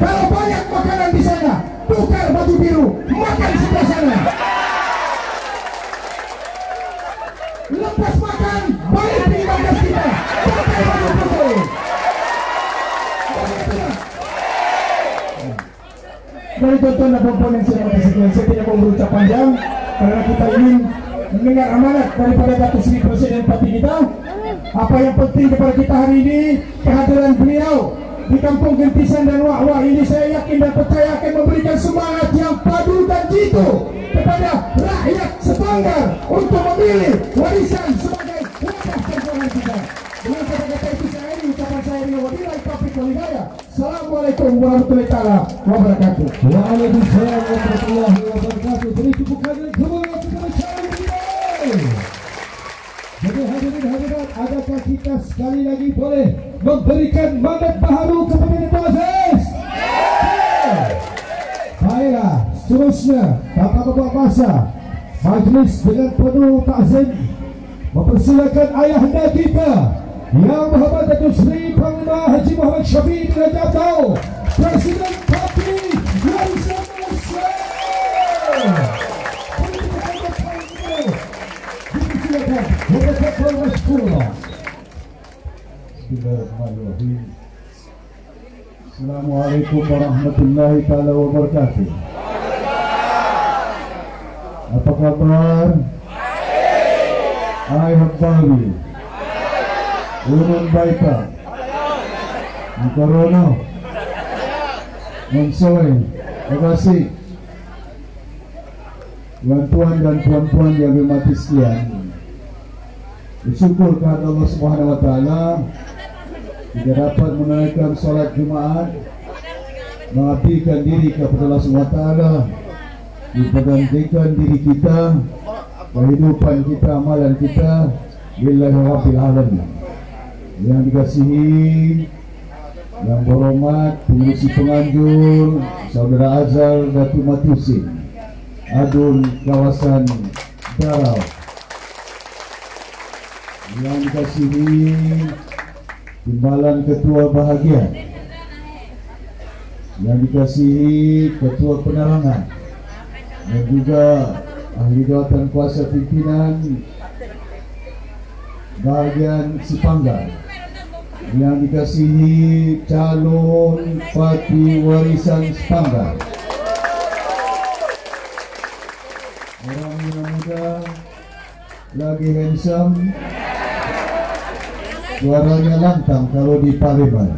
Kalau banyak makanan di sana, tukar baju biru, makan sebelah sana. Lepas makan, balik di markas kita, pakai baju putih. Dari tuan-tuan dan puan yang saya hormati, saya tidak mau berucap panjang karena kita ingin mendengar amanat daripada Datuk Seri Presiden Parti kita. Apa yang penting kepada kita hari ini, kehadiran beliau di Kampung Gentisan dan Wak-Wak ini, saya yakin dan percaya akan memberikan semangat yang padu dan jitu kepada rakyat Sepanggar untuk memilih warisan sebagai wadah perjuangan kita. Dengan kata-kata itu saya ini ucapan saya ini, wabillahi taufiq wal hidayah. Assalamualaikum warahmatullahi taala wabarakatuh. Waalaikumsalam warahmatullahi wabarakatuh. Beri tepuk tangan kepada beliau. Jadi hadirin-hadirat, adakah kita sekali lagi boleh memberikan mandat baharu kepada Dato' Aziz? Baiklah, seterusnya Bapak-bapak masa majlis dengan penuh takzim mempersilakan ayahanda kita Yang Berhormat Datuk Seri Panglima Haji Muhammad Syafiee bin Raja Abdul, Presiden Parti Warisan Malaysia. Dipersilakan berkata masyhurlah. Bismillahirrahmanirrahim. Assalamualaikum warahmatullahi taala wabarakatuh. Apa kabar? Hai Habbawi. Urun Baita, Korono, Monsoy. Terima kasih tuan-tuan dan puan-puan yang bermati sekalian. Bersyukur kepada Allah Subhanahu Wa Taala kita dapat menunaikan solat Jumaat, mengabdikan diri kepada Allah Subhanahu Wa Taala, dipergantikan diri kita, kehidupan kita, amalan kita lillahi rabbil alamin. Yang dikasihi, yang berhormat pengurusi penganjur Saudara Azhar Datuk Matusin Adun kawasan Darau, yang dikasihi timbalan ketua bahagian, yang dikasihi ketua penerangan dan juga ahli jawatan kuasa pimpinan bahagian Sipanggar, yang dikasihi calon parti warisan Sipanggar, orang muda lagi handsome, suaranya lantang kalau di parlimen,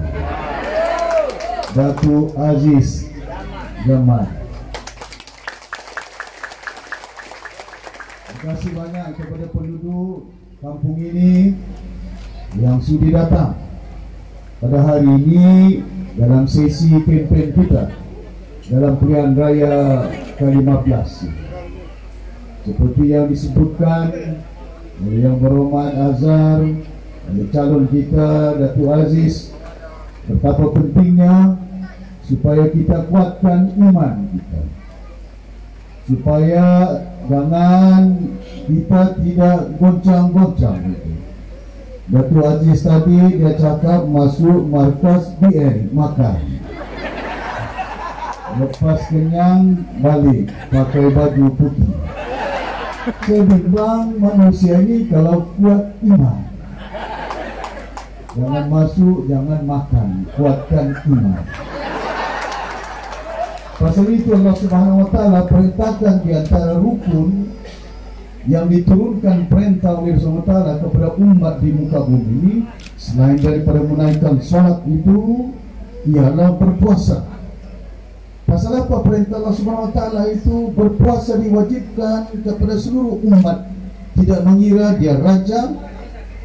Datuk Aziz Jamal. Terima kasih banyak kepada penduduk kampung ini yang sudi datang pada hari ini dalam sesi kempen kita dalam pilihan raya ke-15. Seperti yang disebutkan oleh Yang Berhormat Azhar, oleh calon kita Datuk Aziz, betapa pentingnya supaya kita kuatkan iman kita, supaya jangan kita tidak goncang-goncang. Datuk Aziz tadi dia cakap masuk markas BN makan, lepas kenyang balik pakai baju putih. Saya bilang manusia ini kalau kuat iman, jangan masuk, jangan makan, kuatkan iman. Pasal itu Allah Subhanahu Wa Taala perintahkan di antara rukun yang diturunkan perintah oleh Allah Subhanahu Wa Taala kepada umat di muka bumi ini, selain daripada menaikkan salat itu, ialah berpuasa. Pasal apa perintah Allah Subhanahu Wa Taala itu? Berpuasa diwajibkan kepada seluruh umat, tidak mengira dia raja,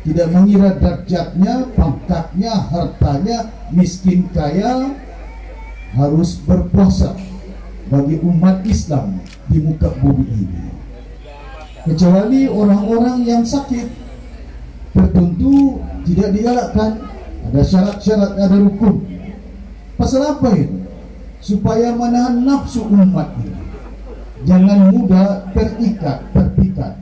tidak mengira darjatnya, pangkatnya, hartanya, miskin kaya, harus berpuasa bagi umat Islam di muka bumi ini. Kecuali orang-orang yang sakit tertentu tidak digalakkan, ada syarat-syarat, ada rukun. Pasal apa itu? Supaya menahan nafsu umat ini, jangan mudah terikat, terpikat.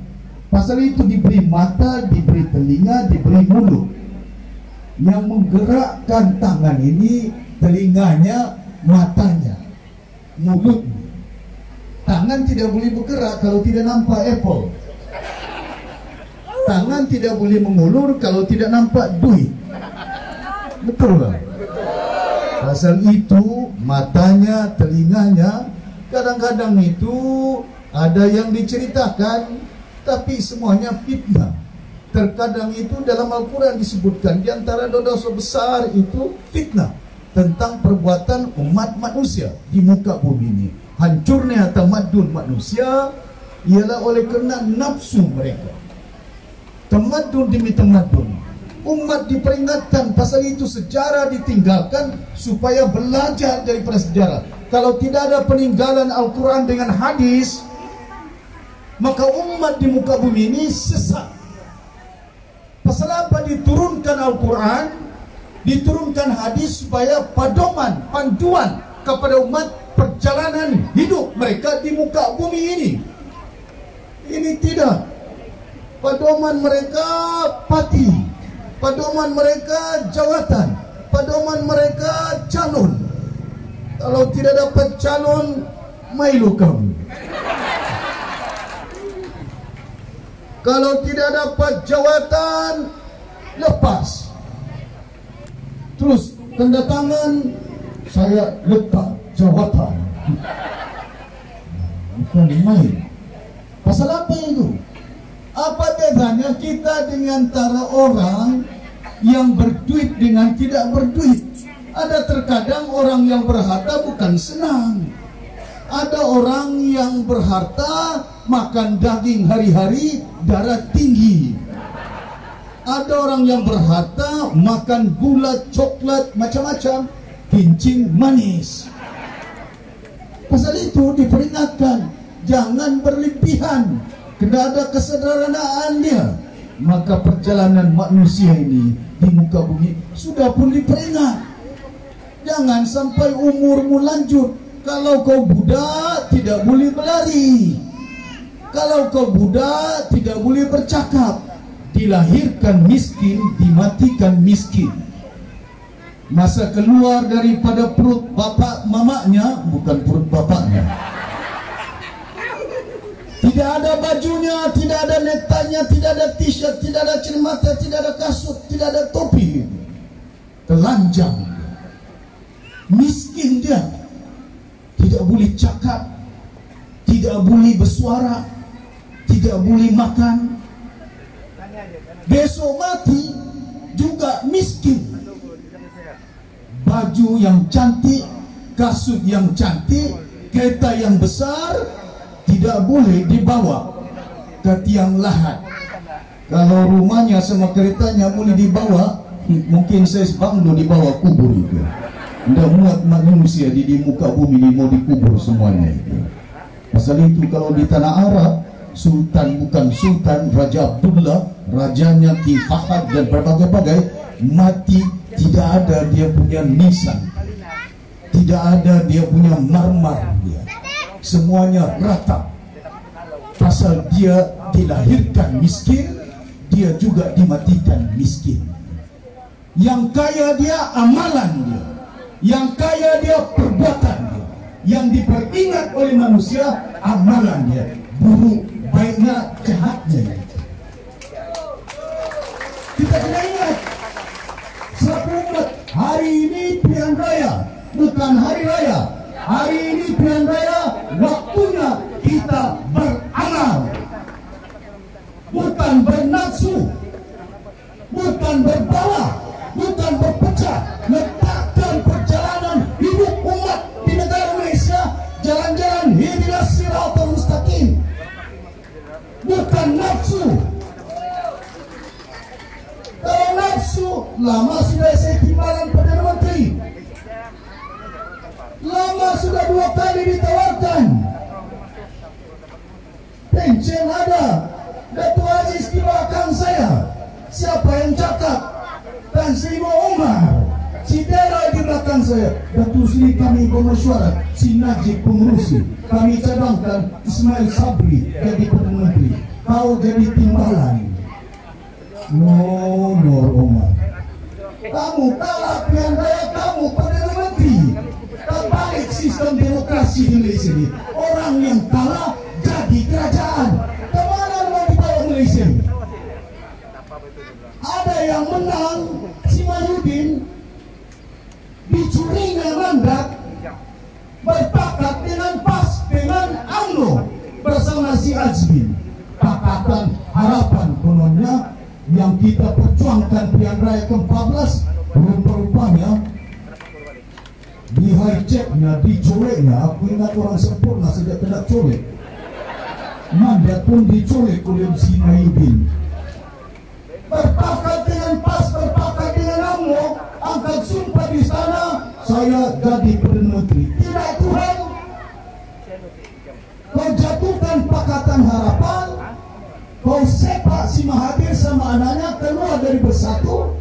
Pasal itu diberi mata, diberi telinga, diberi mulut. Yang menggerakkan tangan ini telinganya, matanya, mulutnya. Tangan tidak boleh bergerak kalau tidak nampak apple. Tangan tidak boleh mengulur kalau tidak nampak duit. Betul tak? Pasal itu matanya, telinganya, kadang-kadang itu ada yang diceritakan, tapi semuanya fitnah. Terkadang itu dalam Al-Quran disebutkan di antara dosa besar itu fitnah tentang perbuatan umat manusia di muka bumi ini. Hancurnya tamadun manusia ialah oleh kerana nafsu mereka. Tamadun demi tamadun, umat diperingatkan. Pasal itu sejarah ditinggalkan supaya belajar daripada sejarah. Kalau tidak ada peninggalan Al-Quran dengan hadis, maka umat di muka bumi ini sesat. Pasal apa diturunkan Al-Quran, diturunkan hadis supaya padoman, panduan kepada umat perjalanan hidup mereka di muka bumi ini. Ini tidak. Padoman mereka parti, padoman mereka jawatan, padoman mereka calon. Kalau tidak dapat calon, mailu kamu. Kalau tidak dapat jawatan, lepas. Terus tanda tangan, saya letak jawatan. Bukan main. Pasal apa itu? Apa bedanya kita dengan antara orang yang berduit dengan tidak berduit. Ada terkadang orang yang berharta bukan senang. Ada orang yang berharta makan daging hari-hari, darah tinggi. Ada orang yang berharta makan gula, coklat, macam-macam, kencing manis. Pasal itu diperingatkan, jangan berlebihan, kena ada kesederhanaannya. Maka perjalanan manusia ini di muka bumi sudah pun diperingat. Jangan sampai umurmu lanjut. Kalau kau budak tidak boleh berlari. Kalau kau budak tidak boleh bercakap. Dilahirkan miskin, dimatikan miskin. Masa keluar daripada perut bapak mamanya, bukan perut bapaknya. Tidak ada bajunya, tidak ada nektanya, tidak ada t-shirt, tidak ada cermata, tidak ada kasut, tidak ada topi. Telanjang. Miskin dia. Tidak boleh cakap, tidak boleh bersuara, tidak boleh makan. Besok mati juga miskin. Baju yang cantik, kasut yang cantik, kereta yang besar tidak boleh dibawa ke tiang lahat. Kalau rumahnya sama keretanya boleh dibawa, mungkin saya banglo dibawa kubur itu. Tidak muat manusia di muka bumi ini mau dikubur semuanya itu. Pasal itu kalau di tanah Arab, sultan bukan sultan, Raja Abdullah, rajanya King Fahad dan berbagai-bagai, mati tidak ada dia punya nisan, tidak ada dia punya marmar dia. Semuanya rata. Pasal dia dilahirkan miskin, dia juga dimatikan miskin. Yang kaya dia amalan dia, yang kaya dia perbuatan dia, yang diperingat oleh manusia amalan dia, buruk baiknya jahatnya. Kita kena ingat, satu umat, hari ini pilihan raya, bukan hari raya. Hari ini pilihan raya, waktunya kita beramal, bukan bernafsu, bukan berbala, bukan berpecah. Letakkan perjalanan hidup umat di negara Malaysia, jalan-jalan ihdinas siratal mustaqim, bukan nafsu. Kalau nafsu, lama sudah saya timbalan Perdana Menteri, lama sudah 2 kali ditawarkan. Pencen ada, Datuk Aziz di belakang saya. Siapa yang cakap? Tan Sri Omar. Si Dera di belakang saya. Datuk Sri kami pemesyuarat, si Najib pengurusi. Kami cadangkan Ismail Sabri jadi Perdana Menteri. Kau jadi timbalan. No, Omar. Kamu kalah pilihan raya, kamu Perdana Menteri. Terbalik sistem demokrasi di Malaysia ini. Orang yang kalah jadi kerajaan. Kemana mau dibawa Malaysia? Ada yang menang, si Mahyudin, dicurinya mandat, berpakat dengan PAS, dengan UMNO bersama si Azmin. Pakatan Harapan kononnya yang kita perjuangkan pilihan raya ke-14, rupa-rupanya di hijacknya, dicoleknya. Aku ingat orang sempurna sejak kena colek. Mandat pun dicolek oleh si Mahyudin. Berpakat dengan PAS, berpakat dengan UMNO, angkat sumpah di sana, saya jadi Perdana Menteri. Tidak Tuhan, kau jatuhkan Pakatan Harapan, kau sepak si Mahathir sama anaknya keluar dari Bersatu,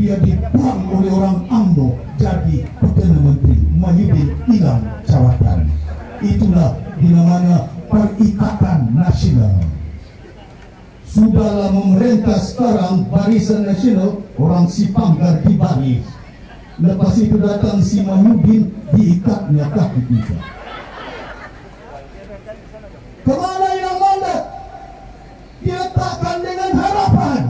dia dibuang oleh orang UMNO jadi Perdana Menteri. Mahyudin hilang jawatan. Itulah dinamanya Perikatan Nasional. Sudahlah memerintah sekarang Barisan Nasional, orang Sipanggar di baris. Lepas itu datang si Mahyudin, diikatnya kaki kita. Kemana yang mandat? Diletakkan dengan harapan.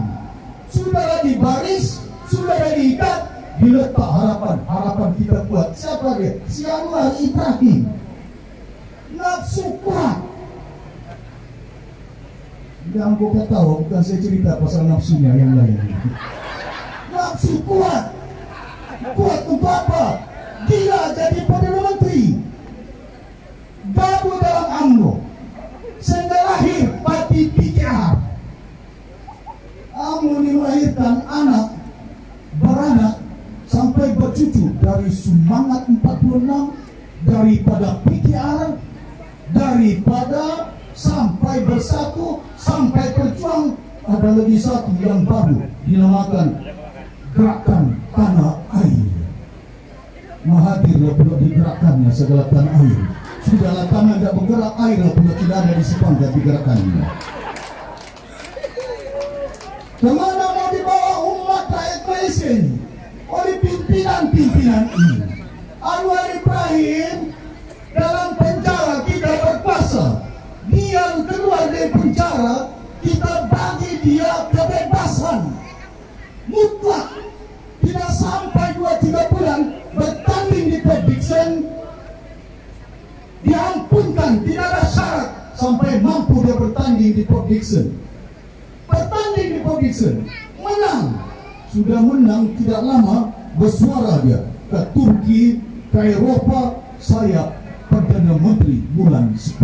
Sudahlah di baris, sudahlah diikat, diletak harapan. Harapan kita kuat. Siapa dia? Si Anwar Ibrahim. Nafsu kuat. Yang kau tahu, bukan saya cerita pasal nafsunya yang lain. nafsu kuat. Kuat untuk apa? Gila jadi Perdana Menteri, gabung dalam UMNO, sehingga lahir parti PKR. UMNO ini melahirkan anak, beranak, sampai bercucu dari Semangat 46, daripada PKR, daripada Sampai Bersatu, Sampai Berjuang. Ada lagi satu yang baru dinamakan Gerakan Tanah Air. Mahathir pula digerakkannya segala tanah air. Sudahlah tanah tidak bergerak, air pula tidak ada di sepanjang digerakannya. Kemana mau dibawa umat rakyat Malaysia ini oleh pimpinan-pimpinan ini? Anwar Ibrahim dalam penjara kita berkuasa, dia keluar dari penjara, kita bagi dia kebebasan mutlak, tidak sampai 2-3 bulan bertanding di Port Dickson, diampunkan, tidak ada syarat sampai mampu dia bertanding di Port Dickson. Bertanding di Port Dickson, menang, sudah menang, tidak lama bersuara dia ke Turki, ke Eropa, saya Perdana Menteri bulan 10.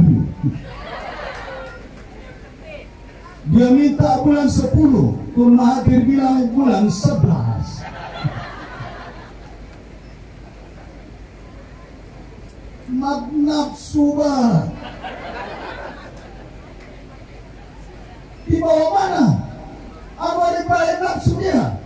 Dia minta bulan 10, Tun Mahathir bilang bulan 11. Nafsu banget. Di bawah mana Anwar Ibrahim nafsu dia?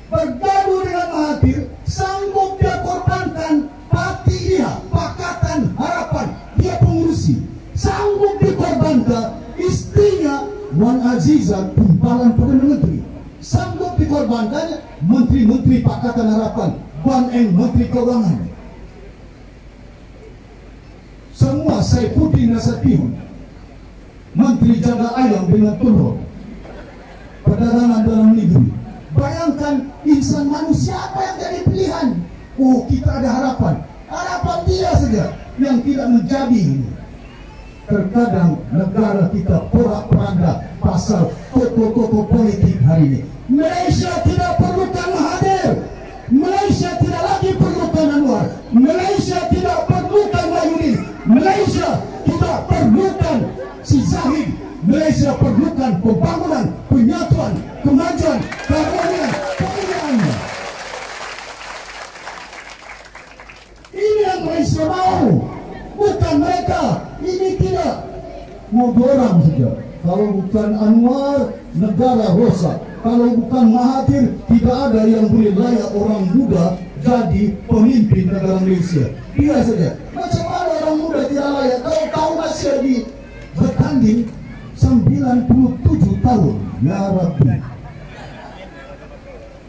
Bergaduh dengan Mahathir, sanggup dia korbankan parti dia, Pakatan Harapan, dia pengurusi, sanggup dikorbankan istrinya Wan Azizah, timbalan Perdana Menteri, sanggup dikorbankannya menteri-menteri Pakatan Harapan, Wan Eng Menteri Keuangan, semua Saifuddin Nasution, Menteri Jaga Ayam dengan Tunro, Perdagangan dalam negeri. Bayangkan insan manusia apa yang jadi pilihan. Oh, kita ada harapan. Harapan dia saja yang tidak menjadi ini. Terkadang negara kita porak-poranda pasal tokoh-tokoh politik hari ini. Malaysia tidak perlukan Mahathir, Malaysia tidak lagi perlukan Anwar, Malaysia tidak perlukan Mahyudin, Malaysia tidak perlukan si Zahid, Malaysia perlukan pembangunan, penyatuan, kemajuan, keharmonian, kemuliaan. Ini yang Malaysia mau, bukan mereka. Ini tidak mau dorang saja. Kalau bukan Anwar, negara rosak. Kalau bukan Mahathir, tidak ada yang boleh layak orang muda jadi pemimpin negara Malaysia. Dia saja. Macam mana orang muda tidak layak? Kalau kau masih di bertanding 97 tahun, ya Rabbi.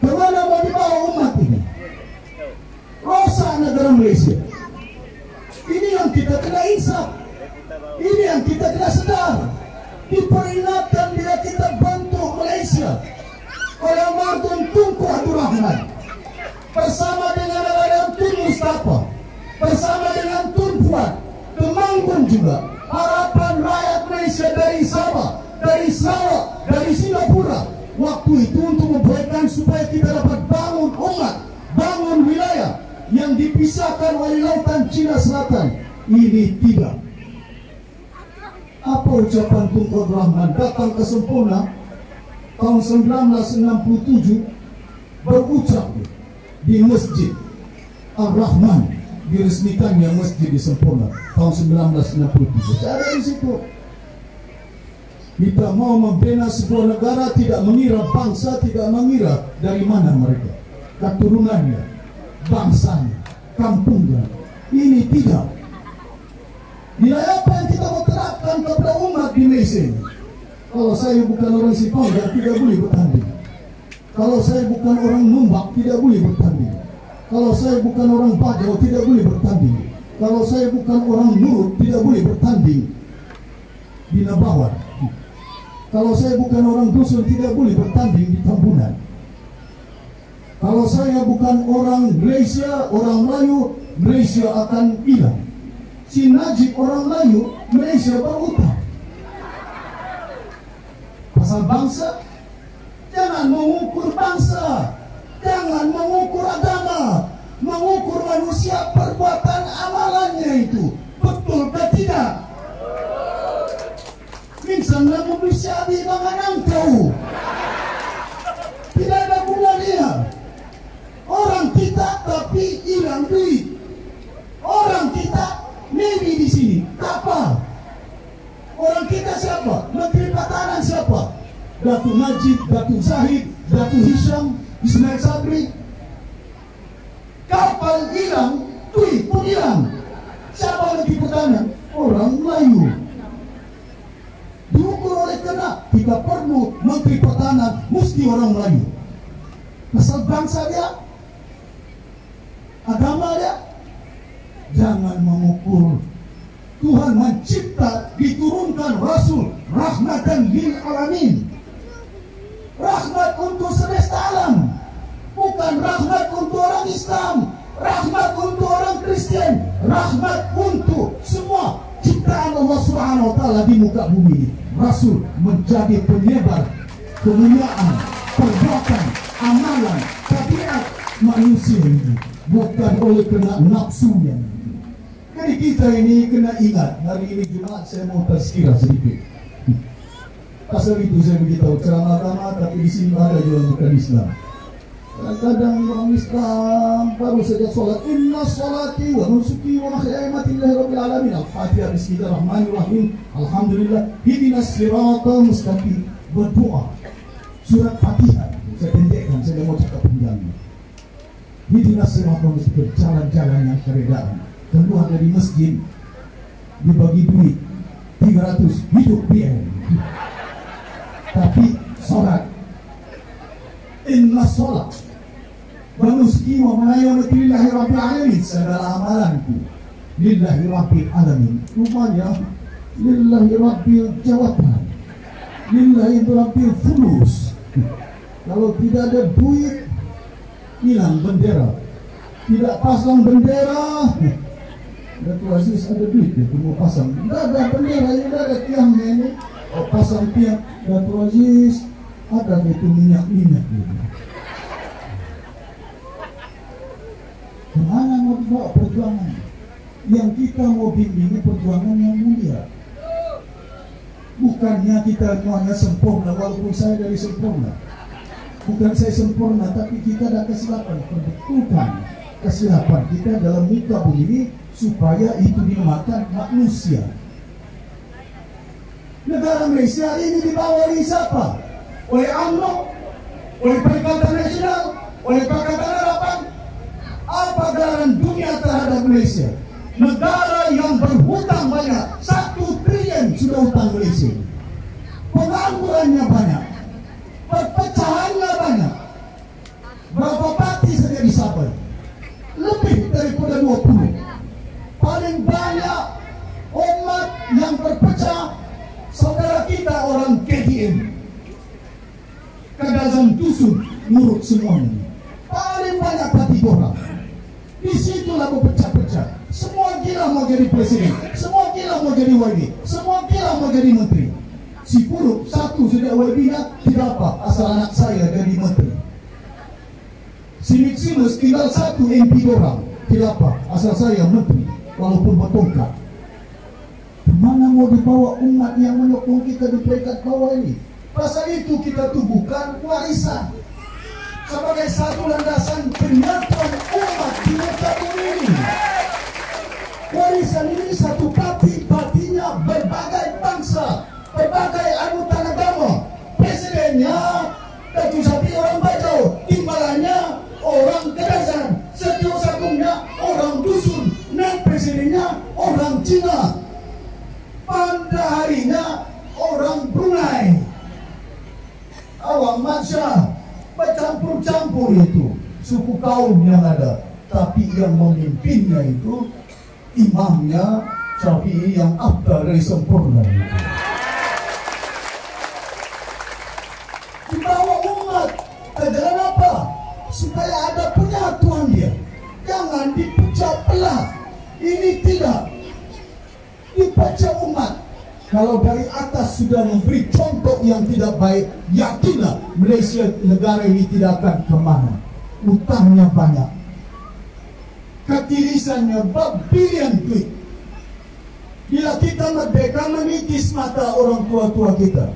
Kemana mau dibawa umat ini? Rosak negara Malaysia. Ini yang kita kena insaf. Ini yang kita kena sedar. Diperingatkan bila kita bentuk Malaysia oleh Martin Tunku Abdul Rahman, bersama dengan Alayan Tun Mustafa, bersama dengan Tun Fuad, Temanggung juga. Harapan rakyat Malaysia dari Sabah, dari Sarawak, dari Singapura, waktu itu untuk membuatkan supaya kita dapat bangun umat, bangun wilayah yang dipisahkan oleh lautan Cina Selatan. Ini tidak. Apa ucapan Tunku Abdul Rahman datang ke Sempurna tahun 1967, berucap di Masjid Ar-Rahman, diresmikannya masjid di Sempurna tahun 1967. Saya ada di situ. Kita mau membina sebuah negara, tidak mengira bangsa, tidak mengira dari mana mereka, keturunannya, bangsanya, kampungnya. Ini tidak. Nilai apa yang kita mau terapkan kepada umat di Malaysia ini? Kalau saya bukan orang Sipangga, tidak boleh bertanding. Kalau saya bukan orang Numbak, tidak boleh bertanding. Kalau saya bukan orang Bajau, tidak boleh bertanding. Kalau saya bukan orang Nurut, tidak boleh bertanding di Nabawan. Kalau saya bukan orang Dusun, tidak boleh bertanding di Tambunan. Kalau saya bukan orang Malaysia, orang Melayu, Malaysia akan hilang. Si Najib orang Melayu, Malaysia berutang. Pasal bangsa, jangan mengukur bangsa, Janganlah manusia di banganan kau. Tidak ada gunanya. Orang kita tapi hilang duit. Orang kita Navy di sini, kapal. Orang kita siapa? Menteri Pertahanan siapa? Datuk Najib, Datuk Zahid, Datuk Hisham, Ismail Sabri. Kapal hilang, duit pun hilang. Siapa Menteri Pertahanan? Orang Melayu. Diukur oleh kena, kita perlu Menteri Pertahanan mesti orang Melayu. Asal bangsa dia, agama dia. Jangan mengukur. Tuhan mencipta, diturunkan Rasul rahmatan lil alamin. Rahmat untuk semesta alam. Bukan rahmat untuk orang Islam, rahmat untuk orang Kristen, rahmat untuk semua ciptaan Allah Subhanahu wa taala di muka bumi ini. Rasul menjadi penyebar kemuliaan, perbuatan, amalan, tabiat manusia ini, bukan oleh kena nafsunya. Jadi kita ini kena ingat, hari ini Jumat saya mau tazkirah sedikit. Pasal itu saya beritahu ceramah agama, tapi di sini ada juga bukan Islam. Kadang-kadang orang Islam baru saja sholat, inna sholati wa nusuki wa mahyaya lillahi rabbil alamin. Al-Fatihah, bismillahirrahmanirrahim, alhamdulillah, ihdinas siratal mustaqim. Berdoa surat Fatihah, saya pendekkan, saya mau cakap panjangnya. Ihdinas siratal mustaqim, jalan-jalan yang keredaan. Keluar dari masjid dibagi duit 300, hidup biaya. Tapi sholat, inna sholat wa nusuki wa mahyaya lillahi rabbil alamin, segala amalanku lillahi rabbil alamin. Rupanya lillahi rabbil jawatan, lillahi rabbil fulus. Kalau tidak ada duit, hilang bendera. Tidak pasang bendera, Datuk Aziz ada duit dia mau pasang. Tidak ada bendera, tidak ada tiangnya ini. Oh, pasang tiang Datuk Aziz ada itu minyak-minyak gitu. Kemana mau dibawa perjuangan? Yang kita mau bimbing perjuangan yang mulia. Bukannya kita semuanya sempurna, walaupun saya dari sempurna. Bukan saya sempurna, tapi kita ada kesilapan. Perbetulkan kesilapan kita dalam muka bumi ini supaya itu dimakan manusia. Negara Malaysia ini dibawa oleh siapa? Oleh UMNO, oleh Perikatan Nasional, oleh Pakatan Harapan. Apa gelaran dunia terhadap Malaysia? Negara yang berhutang banyak, 1 triliun sudah hutang Malaysia. Penganggurannya banyak, perpecahannya banyak. Berapa parti saja disapai? Lebih daripada 20. Paling banyak umat yang berpecah saudara kita orang KDM, Kadazan Dusun, nurut semuanya. Paling banyak parti orang. Disitulah berpecah-pecah. Semua gila mau jadi presiden, semua gila mau jadi YB, semua gila mau jadi menteri. Si Puruk satu sudah YB-nya tidak apa, asal anak saya jadi menteri. Si Mitsinus tinggal 1 MP orang, tidak apa, asal saya menteri, walaupun bertongkat. Kemana mau dibawa umat yang menyokong kita di peringkat bawah ini? Pasal itu kita tubuhkan warisan sebagai satu landasan penyatuan umat di muka bumi ini. Warisan ini satu partinya berbagai bangsa, berbagai anggota agama. Presidennya Datuk Sapi orang Bajau, timbalannya orang Kadazan, Setiausakumnya orang Dusun, dan presidennya orang Cina, pandaharinya orang Brunei. Awang Mansya bercampur-campur itu suku kaum yang ada, tapi yang memimpinnya itu imamnya Syafi'i yang afdal dari sempurna itu. Dibawa umat ke jalan apa? Supaya ada penyatuan dia. Jangan dipecah belah. Ini tidak dipecah umat. Kalau dari atas sudah memberi contoh yang tidak baik, yakinlah Malaysia negara ini tidak akan kemana. Utangnya banyak, ketirisannya berbilion duit. Bila kita merdeka menipis mata orang tua-tua kita.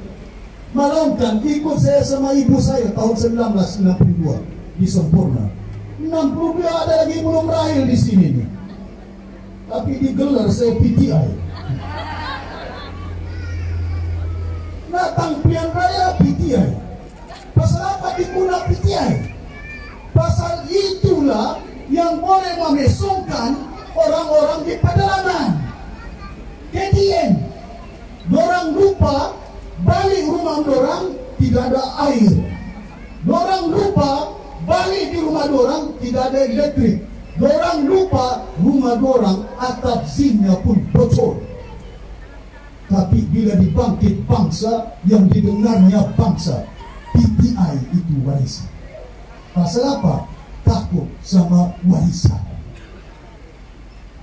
Melainkan ikut saya sama ibu saya tahun 1962 di Sempurna. 62 ada lagi belum lahir di sini nih. Tapi digelar saya PTI. Datang pilihan raya PTI. Pasal apa diguna PTI? Pasal itulah yang boleh memesongkan orang-orang di pedalaman. Kemudian orang lupa balik rumah orang tidak ada air. Orang lupa balik di rumah orang tidak ada elektrik. Orang lupa rumah orang atap zinnya pun bocor. Tapi bila dibangkit bangsa yang didengarnya bangsa, PTI itu warisan. Pasal apa? Takut sama warisan.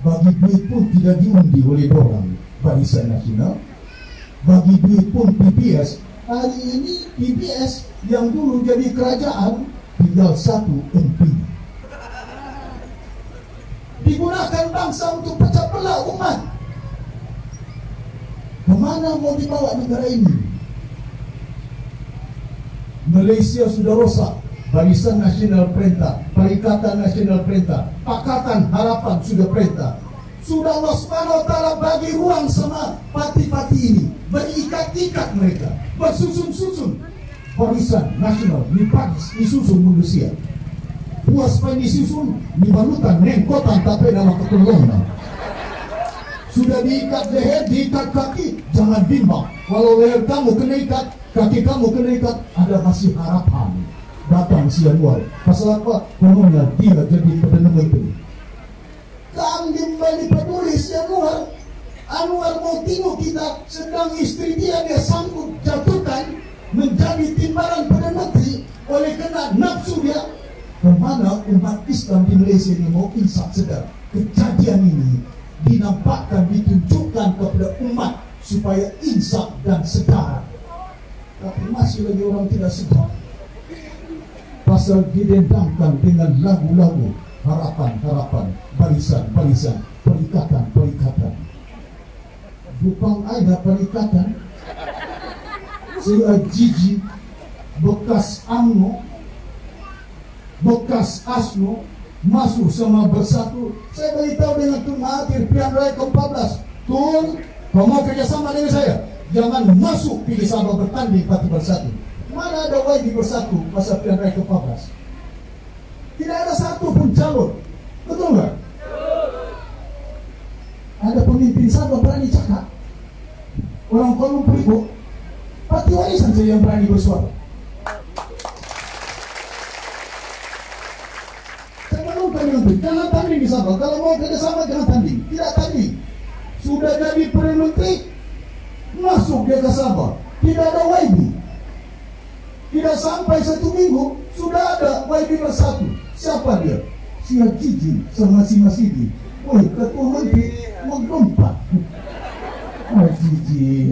Bagi duit pun tidak diundi oleh orang Barisan Nasional. Bagi duit pun PBS. Hari ini PBS yang dulu jadi kerajaan tinggal 1 MP. Digunakan bangsa untuk pecah belah umat. Kemana mau dibawa negara ini? Malaysia sudah rosak. Barisan Nasional perintah, Perikatan Nasional perintah, Pakatan Harapan sudah perintah. Sudah Allah Subhanahu wa Ta'ala bagi ruang sama parti-parti ini, berikat-ikat mereka, bersusun-susun. Barisan Nasional disusun manusia. Puas main disusun, dibalutan nengkotan tapi dalam ketolongan. Sudah diikat leher, diikat kaki, jangan bimbang. Kalau leher kamu kena ikat, kaki kamu kena ikat, ada masih harapan. Datang si Anwar. Pasal apa? Kononya dia jadi Perdana Menteri. Kami kembali peduli si Anwar. Anwar mau tengok kita, sedang istri dia sanggup jatuhkan menjadi timbalan Perdana Menteri oleh kena nafsu dia. Kemana umat Islam di Malaysia ini mau insaf sedar? Kejadian ini dinampakkan, ditunjukkan kepada umat supaya insaf dan sedar. Tapi masih lagi orang tidak sedar. Pasal didendangkan dengan lagu-lagu harapan-harapan, barisan-barisan, perikatan-perikatan. Bukan ada perikatan. Jiji bekas UMNO, bekas ASNO masuk sama Bersatu. Saya beritahu dengan Tun Mahathir pilihan raya ke-14, Tun, kau mau kerjasama dengan saya, jangan masuk pilih sama bertanding parti Bersatu. Mana ada YB Bersatu masa pilihan raya ke-14? Tidak ada satu pun calon. Betul nggak? Ada pemimpin Sabah berani cakap. Orang Kuala Lumpur itu parti warisan saja yang berani bersuara. Jangan tanding di Sabah. Kalau mau kerjasama jangan tanding. Tidak tanding. Sudah jadi Perdana Menteri, masuk dia ke Sabah. Tidak ada YB. Tidak sampai 1 minggu sudah ada YB Bersatu. Siapa dia? Si Jiji sama si Masidi. Woi, ketua menteri menggempat. Jiji.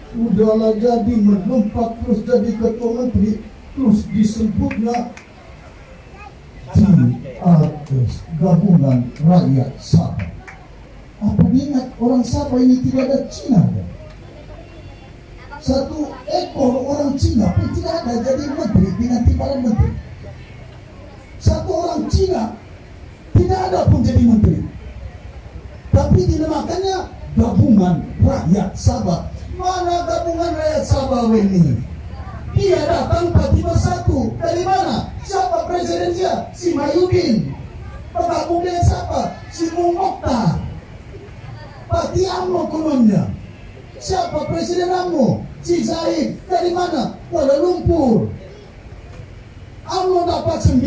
Sudahlah jadi menggempat terus jadi ketua menteri. Terus disebutnya GRS, Gabungan Rakyat Sabah. Apa diingat orang Sabah ini tidak ada Cina ya? 1 ekor orang Cina pun tidak ada jadi menteri dengan timbalan menteri. 1 orang Cina tidak ada pun jadi menteri. Tapi dinamakannya Gabungan Rakyat Sabah. Mana Gabungan Rakyat Sabah ini? Dia datang parti Bersatu. Dari mana? Siapa presidennya? Si Mahyudin. Bergabung dengan siapa? Si Bung Mokhtar. Parti UMNO kononnya. Siapa presiden UMNO? Si Zaid. Dari mana? Kuala Lumpur. UMNO dapat 9,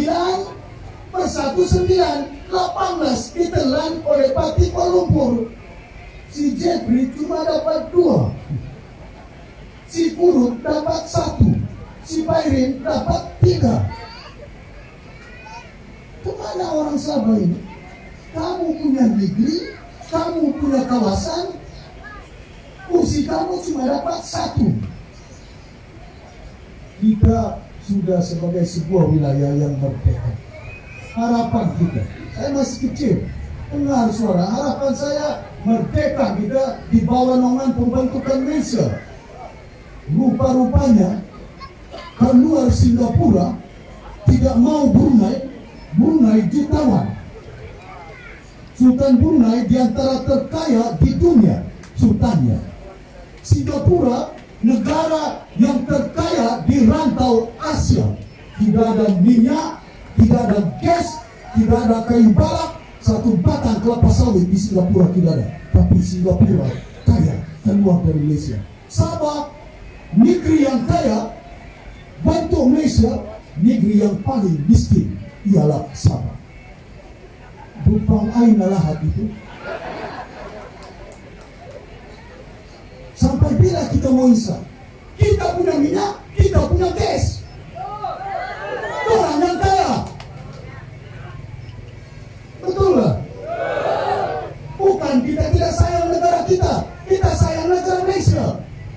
Bersatu 9, 18 ditelan oleh parti Kuala Lumpur. Si Jeffrey cuma dapat 2. Si Purut dapat 1. Si Bairin dapat 3. Kemana orang Sabah ini? Kamu punya negeri, kamu punya kawasan, kursi kamu cuma dapat 1. Kita sudah sebagai sebuah wilayah yang merdeka. Harapan kita, saya masih kecil, Dengar suara, harapan saya merdeka kita di bawah naungan pembentukan Malaysia. Rupa-rupanya keluar Singapura tidak mau Brunei ditawan. Sultan Brunei diantara terkaya di dunia, sultannya. Singapura negara yang terkaya di rantau Asia. Tidak ada minyak, tidak ada gas, tidak ada kayu balak, satu batang kelapa sawit di Singapura tidak ada. Tapi Singapura kaya keluar dari Malaysia. Sabah negeri yang kaya, bantu Malaysia. Negeri yang paling miskin ialah Sabah. Bupang aina lahat itu. Sampai bila kita mau insaf? Kita punya minyak, kita punya gas. Orang yang kaya. Betul lah? Bukan kita tidak sayang negara kita, kita sayang negara Malaysia.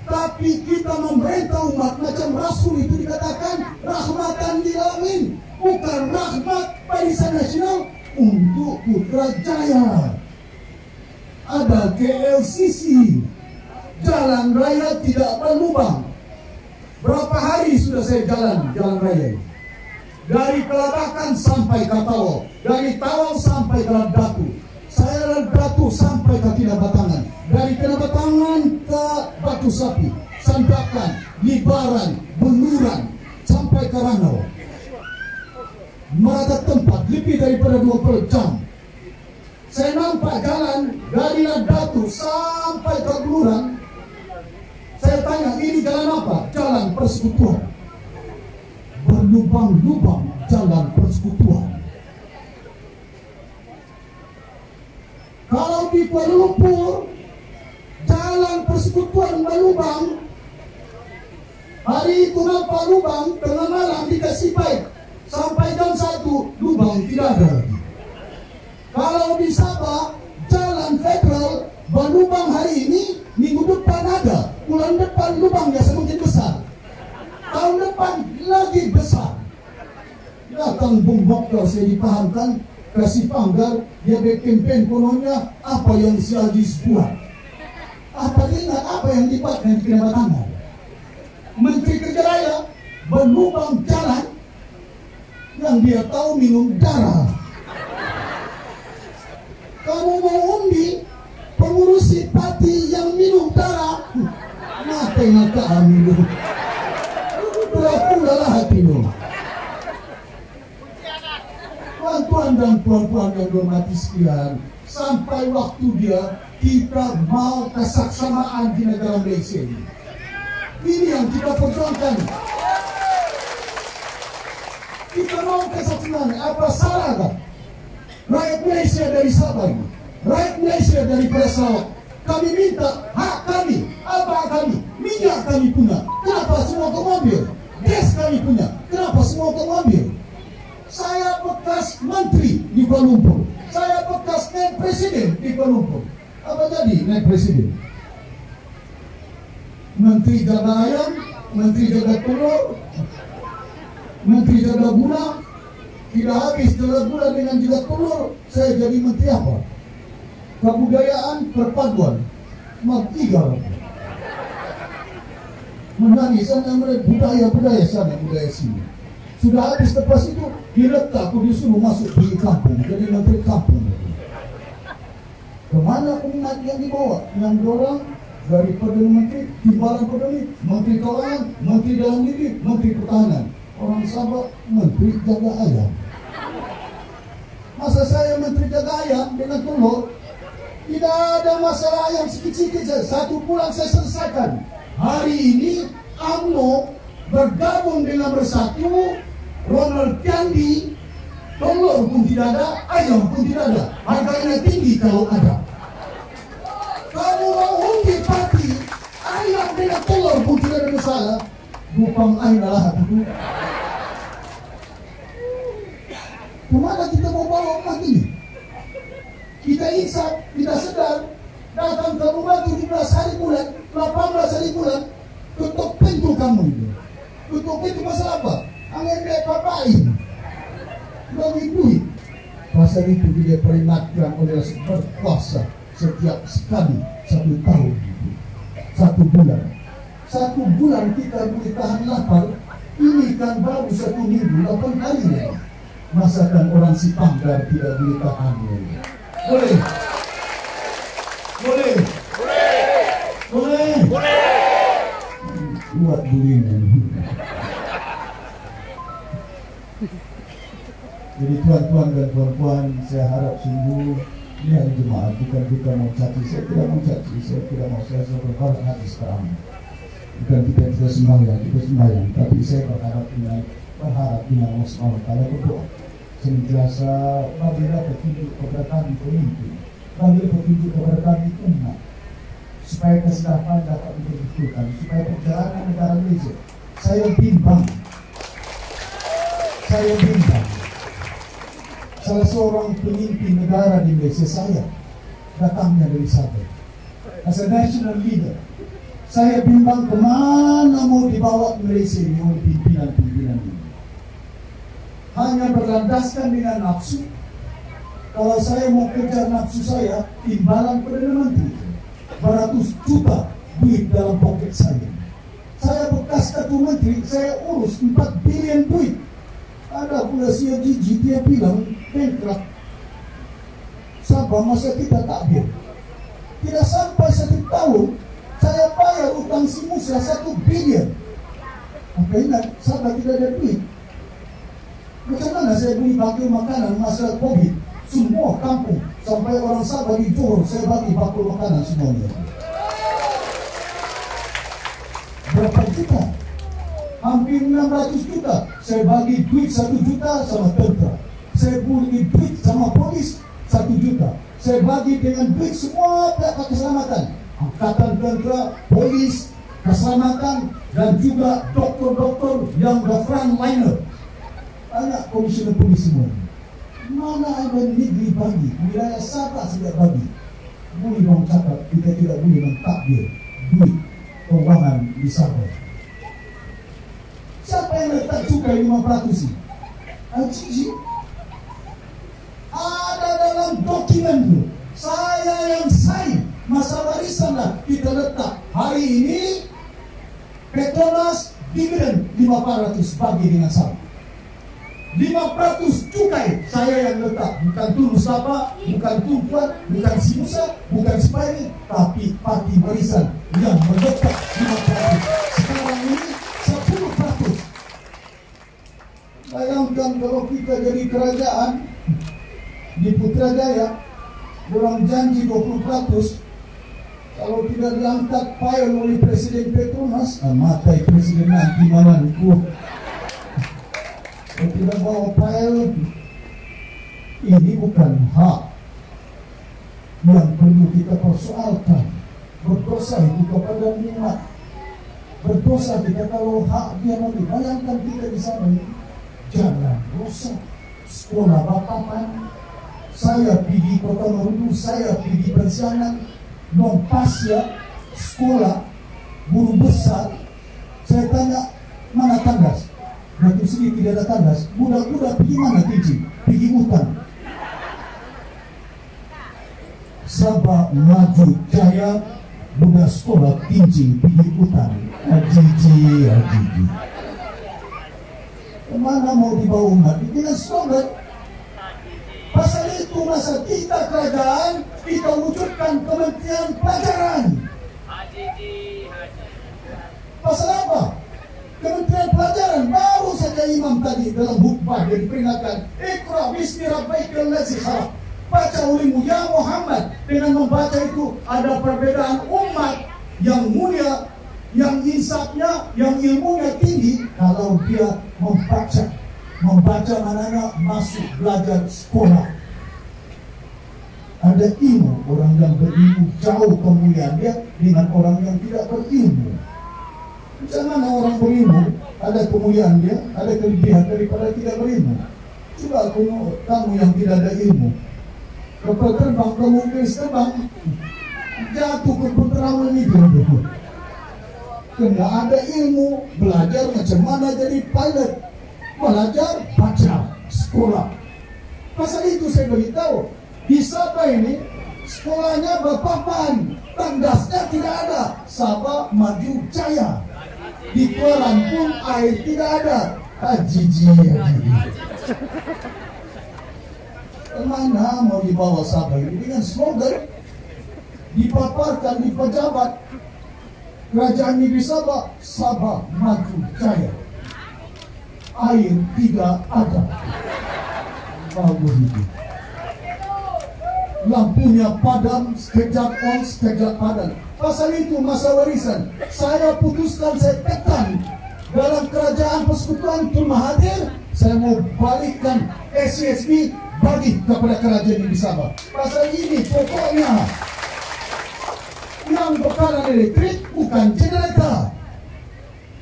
Tapi kita memerintah umat macam Rasul itu dikatakan rahmatan lil alamin, bukan rahmat barisan nasional untuk Putrajaya. Ada KLCC, jalan raya tidak berlubang. Berapa hari sudah saya jalan raya ini? Dari Kelabakan sampai ke Tawau, dari Tawau sampai ke Datu. Saya dari Datu sampai ke Kinabatangan, dari Kinabatangan ke Batu Sapi, Sandakan, Libaran, Benuran, sampai ke Ranau. Merata tempat lebih daripada 20 jam. Saya nampak jalan dari Datu sampai ke Benuran. Saya tanya, ini jalan apa? Jalan persekutuan. Berlubang-lubang jalan persekutuan. Kalau di Kuala Lumpur jalan persekutuan berlubang, hari itu nampak lubang, tengah malam dikasih pipe sampai jam 1 lubang tidak ada lagi. Kalau di Sabah jalan federal berlubang hari ini, minggu depan ada, bulan depan lubangnya semakin besar, tahun depan lagi besar. Datang Bung Dokter, saya dipahamkan, kasih panggar, dia berkempen kononnya apa yang si Aziz buat. Apa ingat apa yang dibuat dan Kinabatangan? Menteri Kerja Raya berlubang jalan yang dia tahu minum darah. Kamu mau undi pengurusi parti yang minum darah? Mati kami lu. Pula hati lu. Tuan-tuan dan puan-puan yang dihormati sekalian, sampai waktu dia kita mau kesaksamaan di negara Malaysia ini. Ini yang kita perjuangkan. Kita mau kesaksamaan. Apa salah kan? Rakyat Malaysia dari Sabah ini, rakyat Malaysia dari Sarawak, kami minta hak kami. Apa hak kami? Minyak kami punya. Kenapa semua kau ambil? Gas kami punya. Kenapa semua kau ambil? Saya bekas menteri di Kuala Lumpur. Saya bekas naik presiden di Kuala Lumpur. Apa jadi naik presiden? Menteri jaga ayam, menteri jaga telur, menteri jaga gula. Tidak habis jaga gula dengan jaga telur, saya jadi menteri apa? Kebudayaan perpaduan. Tiga lagi. Menangis sana budaya sana, budaya sini. Sudah habis lepas itu diletak, aku disuruh masuk di kampung, jadi menteri kampung. Kemana umat yang dibawa? Yang dorang dari Perdana Menteri, Timbalan Perdana, Menteri Keuangan, Menteri Dalam Negeri, Menteri Pertahanan. Orang Sabah, Menteri Jaga Ayam. Masa saya Menteri Jaga Ayam dengan telur? Tidak ada masalah ayam sikit-sikit saja. 1 bulan saya selesaikan. Hari ini UMNO bergabung dengan Bersatu, Ronald Kandi, telur pun tidak ada, ayam pun tidak ada. Harganya tinggi kalau ada. Kalau mau undi parti, ayam dengan telur pun tidak ada masalah. Bupang aina lah itu. Kemana kita mau bawa umat ini? Kita insaf, kita sedar, datang ke rumah 17 hari bulan, 18 hari bulan, tutup pintu kamu itu. Tutup pintu masalah apa? Angin dia papain, bagi duit. Pasal itu dia peringatkan oleh berpuasa setiap sekali 1 tahun, 1 bulan. 1 bulan kita boleh tahan lapar. Ini kan baru 1 minggu, 8 hari lagi. Masakan orang si Panggar tidak boleh tahan. Boleh? Boleh? Boleh? Boleh? Buat bulinya. Jadi tuan-tuan dan puan-puan, saya harap sungguh ini hari Jumaat, bukan kita mau caci, saya tidak mau caci, saya tidak mau saya berharap hati sekarang. Bukan kita sembahyang, kita sembahyang, tapi saya berharap dengan Allah SWT berdoa senantiasa bagilah petunjuk kepada kami pemimpin, bagilah petunjuk kepada kami umat, supaya kesejahteraan dapat dibetulkan, supaya perjalanan negara Malaysia. Saya bimbang. Salah seorang pemimpin negara di Malaysia saya datangnya dari Sabah. As a national leader, saya bimbang kemana mau dibawa Malaysia ini oleh pimpinan-pimpinan ini. Hanya berlandaskan dengan nafsu. Kalau saya mau kejar nafsu saya, timbalan Perdana Menteri beratus juta duit dalam poket saya. Saya bekas Ketua Menteri, saya urus 4 bilion duit. Ada pula si Gigi, dia bilang bankrupt. Sabah masa kita takbir. Tidak sampai 1 tahun, saya bayar utang si Musa 1 bilion. Maka ingat, Sabah tidak ada duit. Macam mana saya beli bakul makanan masa Covid? Semua kampung, sampai orang Sabah di Johor, saya bagi bakul makanan semuanya. Berapa juta? Hampir 600 juta. Saya bagi duit 1 juta sama tentera. Saya bagi duit sama polis 1 juta. Saya bagi dengan duit semua pihak keselamatan, angkatan tentera, polis, keselamatan, dan juga doktor-doktor yang the frontliner. Tanya komisioner polis semua. Mana ada negeri bagi? Wilayah Sabah tidak bagi. Boleh dong catat, kita tidak boleh mentakbir duit keuangan di Sabah. Siapa yang letak cukai 5% ini? Al-Cici? Ada dalam dokumen itu. Saya yang sign. Masa warisan lah kita letak. Hari ini Petronas dividen 500 bagi dengan Sabah. 5% cukai saya yang letak. Bukan Tun Mustafa, bukan Tun Puan, bukan si Musa, bukan si Pairi, tapi parti warisan yang meletak 5%. Sekarang ini 10%. Bayangkan kalau kita jadi kerajaan di Putrajaya, orang janji 20%, kalau tidak diangkat file oleh Presiden Petronas, matai Presiden nanti mananku. Kalau tidak bawa file, ini bukan hak yang perlu kita persoalkan. Berdosa itu kepada umat. Berdosa kita kalau hak dia mau dibayangkan kita di sana. Jalan rusak, sekolah batapan. Saya pergi Kota Marudu, saya pergi Persiangan, non-pasya, sekolah, guru besar. Saya tanya, mana tandas? Waktu sini tidak ada tandas. Budak-budak pergi mana tinggi? Pergi hutan. Sabah maju jaya, budak sekolah tinggi pergi hutan. Ajiji. Kemana mau dibawa umat? Dengan slogan. Pasal itu masa kita kerajaan, kita wujudkan Kementerian Pelajaran. Pasal apa? Kementerian Pelajaran. Baru saja imam tadi dalam khutbah dia diperingatkan, Iqra bismi rabbikal ladzi khalaq. Baca ulimu ya Muhammad. Dengan membaca itu ada perbedaan umat yang mulia, yang insafnya, yang ilmunya tinggi. Kalau dia membaca mananya masuk belajar sekolah. Ada ilmu, orang yang berilmu jauh kemuliaan dia dengan orang yang tidak berilmu. Macam mana orang berilmu ada kemuliaan dia, ada kelebihan daripada tidak berilmu. Coba kamu yang tidak ada ilmu, kapal terbang, kamu terbang, jatuh ke penerangan itu. Kena ada ilmu, belajar macam mana jadi pilot, belajar baca sekolah. Pasal itu saya beritahu, di Sabah ini sekolahnya berpapan, tandasnya tidak ada. Sabah maju jaya. Di Kuaran pun air tidak ada. Jiji. Kemana mau dibawa Sabah ini dengan slogan dipaparkan di pejabat kerajaan negeri Sabah, Sabah maju jaya. Air tidak ada. Bagus itu. Lampunya padam, sekejap on, sekejap padam. Pasal itu masa warisan. Saya putuskan, saya tekan dalam kerajaan persekutuan Tun Mahathir, saya mau balikkan SCSP bagi kepada kerajaan negeri Sabah. Pasal ini pokoknya yang bekalan elektrik bukan generator.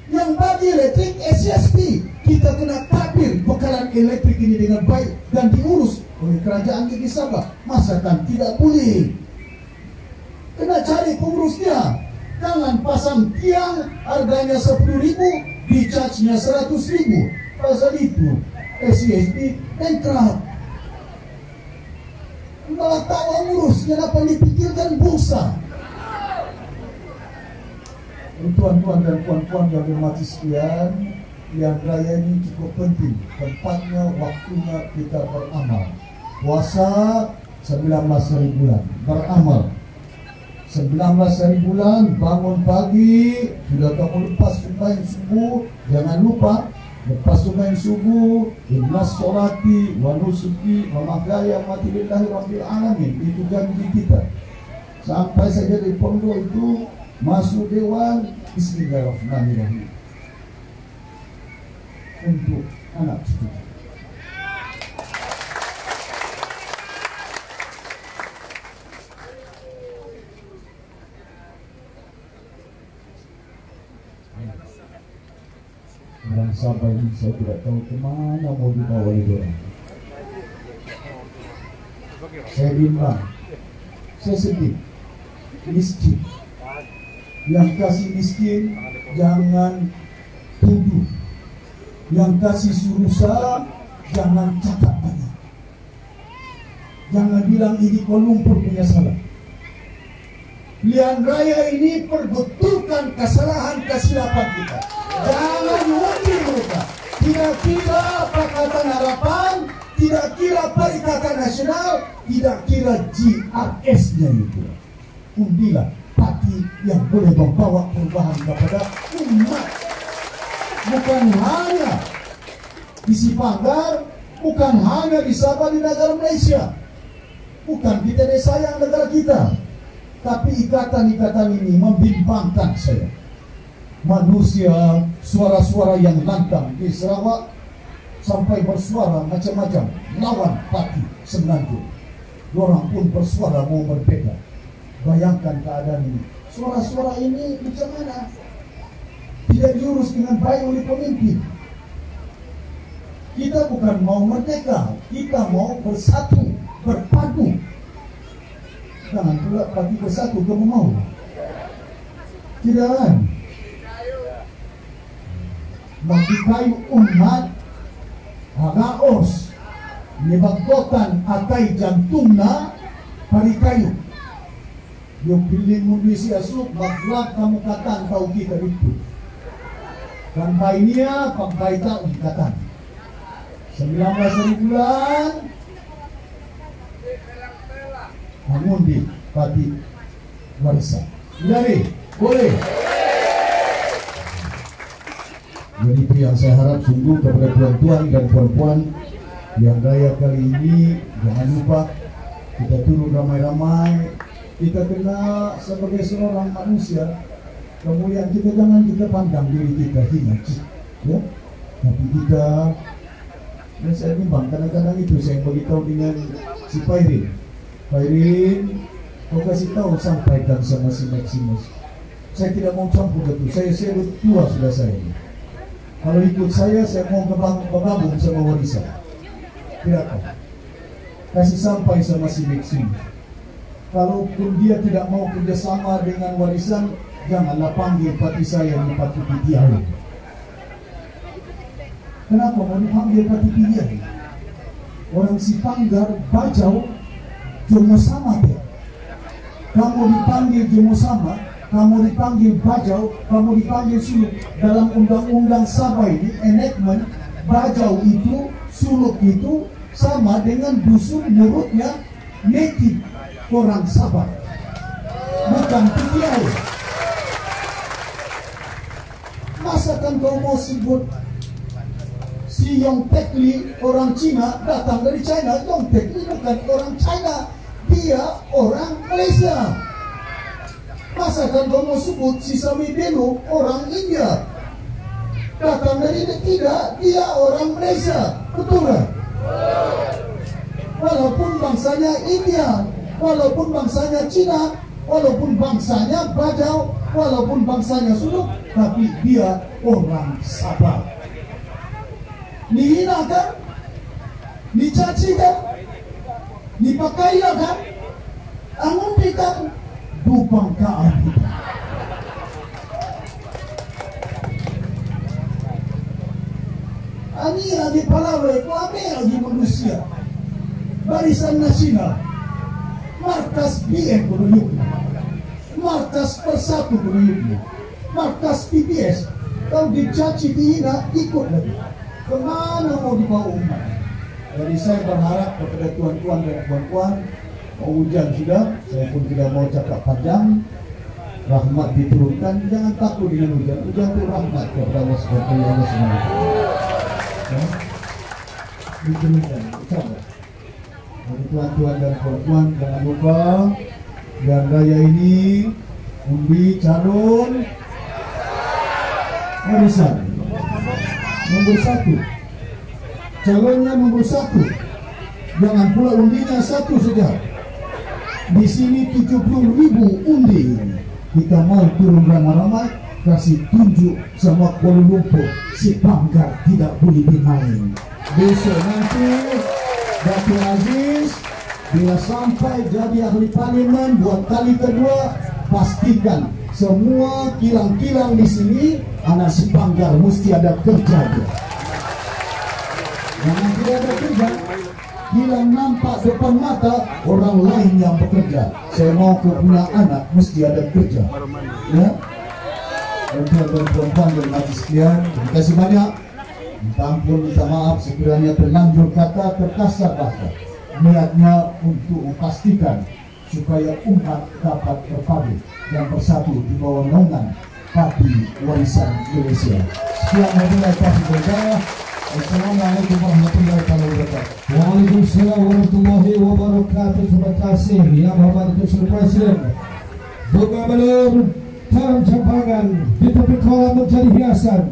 Yang bagi elektrik SCSP. Kita kena takbir bekalan elektrik ini dengan baik dan diurus oleh kerajaan negeri Sabah. Masakan tidak boleh. Kena cari pengurusnya. Jangan pasang tiang harganya 10.000, di-charge-nya 100.000. Pasal itu SCSP bankrupt. Malah tahu ngurus, kenapa dipikirkan bursa. Tuan-tuan dan puan-puan yang bermati sekalian, pilihan raya ini cukup penting. Tempatnya, waktunya kita beramal. Puasa 19 hari bulan, beramal. 19 hari bulan, bangun pagi, sudah kamu lepas sembahyang subuh, jangan lupa lepas sembahyang subuh, innas sholati wa nusuki wa mahyaya mati lillahi rabbil alamin. Itu janji kita. Sampai saja di pondok itu masuk dewan, bismillahirrahmanirrahim, untuk anak cucu. Orang Sabah ini saya tidak tahu kemana mau dibawa oleh orang. Saya bimbang, saya sedih, miskin. Yang kasih miskin jangan tuduh, yang kasih surusa jangan cakap banyak, jangan bilang ini Kuala Lumpur punya salah. Pilihan raya ini perbetulkan kesalahan kesilapan kita. Jangan wakil mereka. Tidak kira Pakatan Harapan, tidak kira Perikatan Nasional, tidak kira GRS-nya itu. Undilah parti yang boleh membawa perubahan kepada umat. Bukan hanya di Sipanggar, bukan hanya di Sabah, di negara Malaysia. Bukan kita sayang negara kita, tapi ikatan-ikatan ini membimbangkan saya. Manusia, suara-suara yang lantang di Sarawak sampai bersuara macam-macam lawan parti Semenanjung. Orang pun bersuara mau berbeda. Bayangkan keadaan ini. Suara-suara ini macam mana? Tidak diurus dengan baik oleh pemimpin. Kita bukan mau merdeka, kita mau bersatu, berpadu. Jangan pula parti bersatu kamu mau. Tidak kan? Bagi kayu umat hagaos menyebabkan atai jantungna pari kayu. Yung pilih mundi si asuk baglak kamu katan tau kita itu. Dan bayinya pagbaita ikatan 19 hari bulan mengundi pati warisan. Jadi boleh. Jadi itu yang saya harap sungguh kepada tuan-tuan dan puan-puan yang raya kali ini, jangan lupa kita turun ramai-ramai. Kita kena sebagai seorang manusia, kemuliaan kita jangan kita pandang diri kita hina, ya. Tapi kita, dan saya bimbang kadang-kadang itu saya beritahu dengan si Pairin, kau kasih tahu sampaikan sama si Maximus. Saya tidak mau campur itu. Saya tua sudah saya. Kalau ikut saya mau bergabung sama warisan. Tidak apa. Kasih sampai sama si Maximus. Kalaupun dia tidak mau kerjasama dengan warisan, janganlah panggil parti saya di parti PTI. Kenapa mau dipanggil parti PTI? orang Sipanggar, Bajau, Jomo sama deh. Kamu dipanggil Jomo sama, kamu dipanggil Bajau, kamu dipanggil Suluk. Dalam undang-undang Sabah ini, enactment, Bajau itu, Suluk itu sama dengan dusun menurutnya native orang Sabah, bukan PTI. Masa kan kau mau sebut si Yong Tek Li orang Cina datang dari China? Yong Tek Li bukan orang China, dia orang Malaysia. Masa kan kau mau sebut si Sami Belo orang India datang dari India? Tidak, dia orang Malaysia, betul kan? Walaupun bangsanya India, walaupun bangsanya Cina, walaupun bangsanya Bajau, walaupun bangsanya Suluk, tapi dia orang Sabah. Dihina kan? Dicaci kan? Dipakai kan? Angun kan? Dupang keadilan. Ani lagi palawai, kami lagi manusia. Barisan Nasional, Markas BN Koduyuknya, Markas Persatu Koduyuknya, Markas PBS. Kalau dicaci dihina, ikut lagi. Kemana mau dibawa umat? Jadi saya berharap kepada tuan-tuan dan puan-puan, mau hujan sudah, saya pun tidak mau cakap panjang. Rahmat diturunkan, jangan takut dengan hujan. Hujan itu rahmat kepada Allah Subhanahu wa Ta'ala. Diturunkan, coba. Jadi tuan-tuan dan puan-puan, jangan lupa Jalan Raya ini undi calon warisan nomor 1. Calonnya nomor 1. Jangan pula undinya 1 saja. Di sini 70.000 undi. Kita mau turun ramai-ramai, kasih tunjuk sama Kuala Lumpur, Sipanggar tidak boleh dimain. Besok nanti Datuk Aziz bila sampai jadi ahli parlimen buat kali kedua, pastikan semua kilang-kilang di sini anak Sipanggar mesti ada kerja dia. Jangan tidak ada kerja, kilang nampak depan mata orang lain yang bekerja. Saya mau punya anak mesti ada kerja. Ya. Tuan-tuan dan puan-puan dan majlis sekalian, terima kasih banyak. Minta ampun, minta maaf sekiranya terlanjur kata, terkasar bahasa. Niatnya untuk memastikan supaya umat dapat terpadu dan bersatu di bawah naungan Parti Warisan Malaysia. Sekian wabillahi taufiq wal hidayah. Assalamualaikum warahmatullahi wabarakatuh. Waalaikumsalam warahmatullahi wabarakatuh. Terima kasih Yang Hormat Presiden Presiden. Bunga melur dalam campangan di tepi kolam menjadi hiasan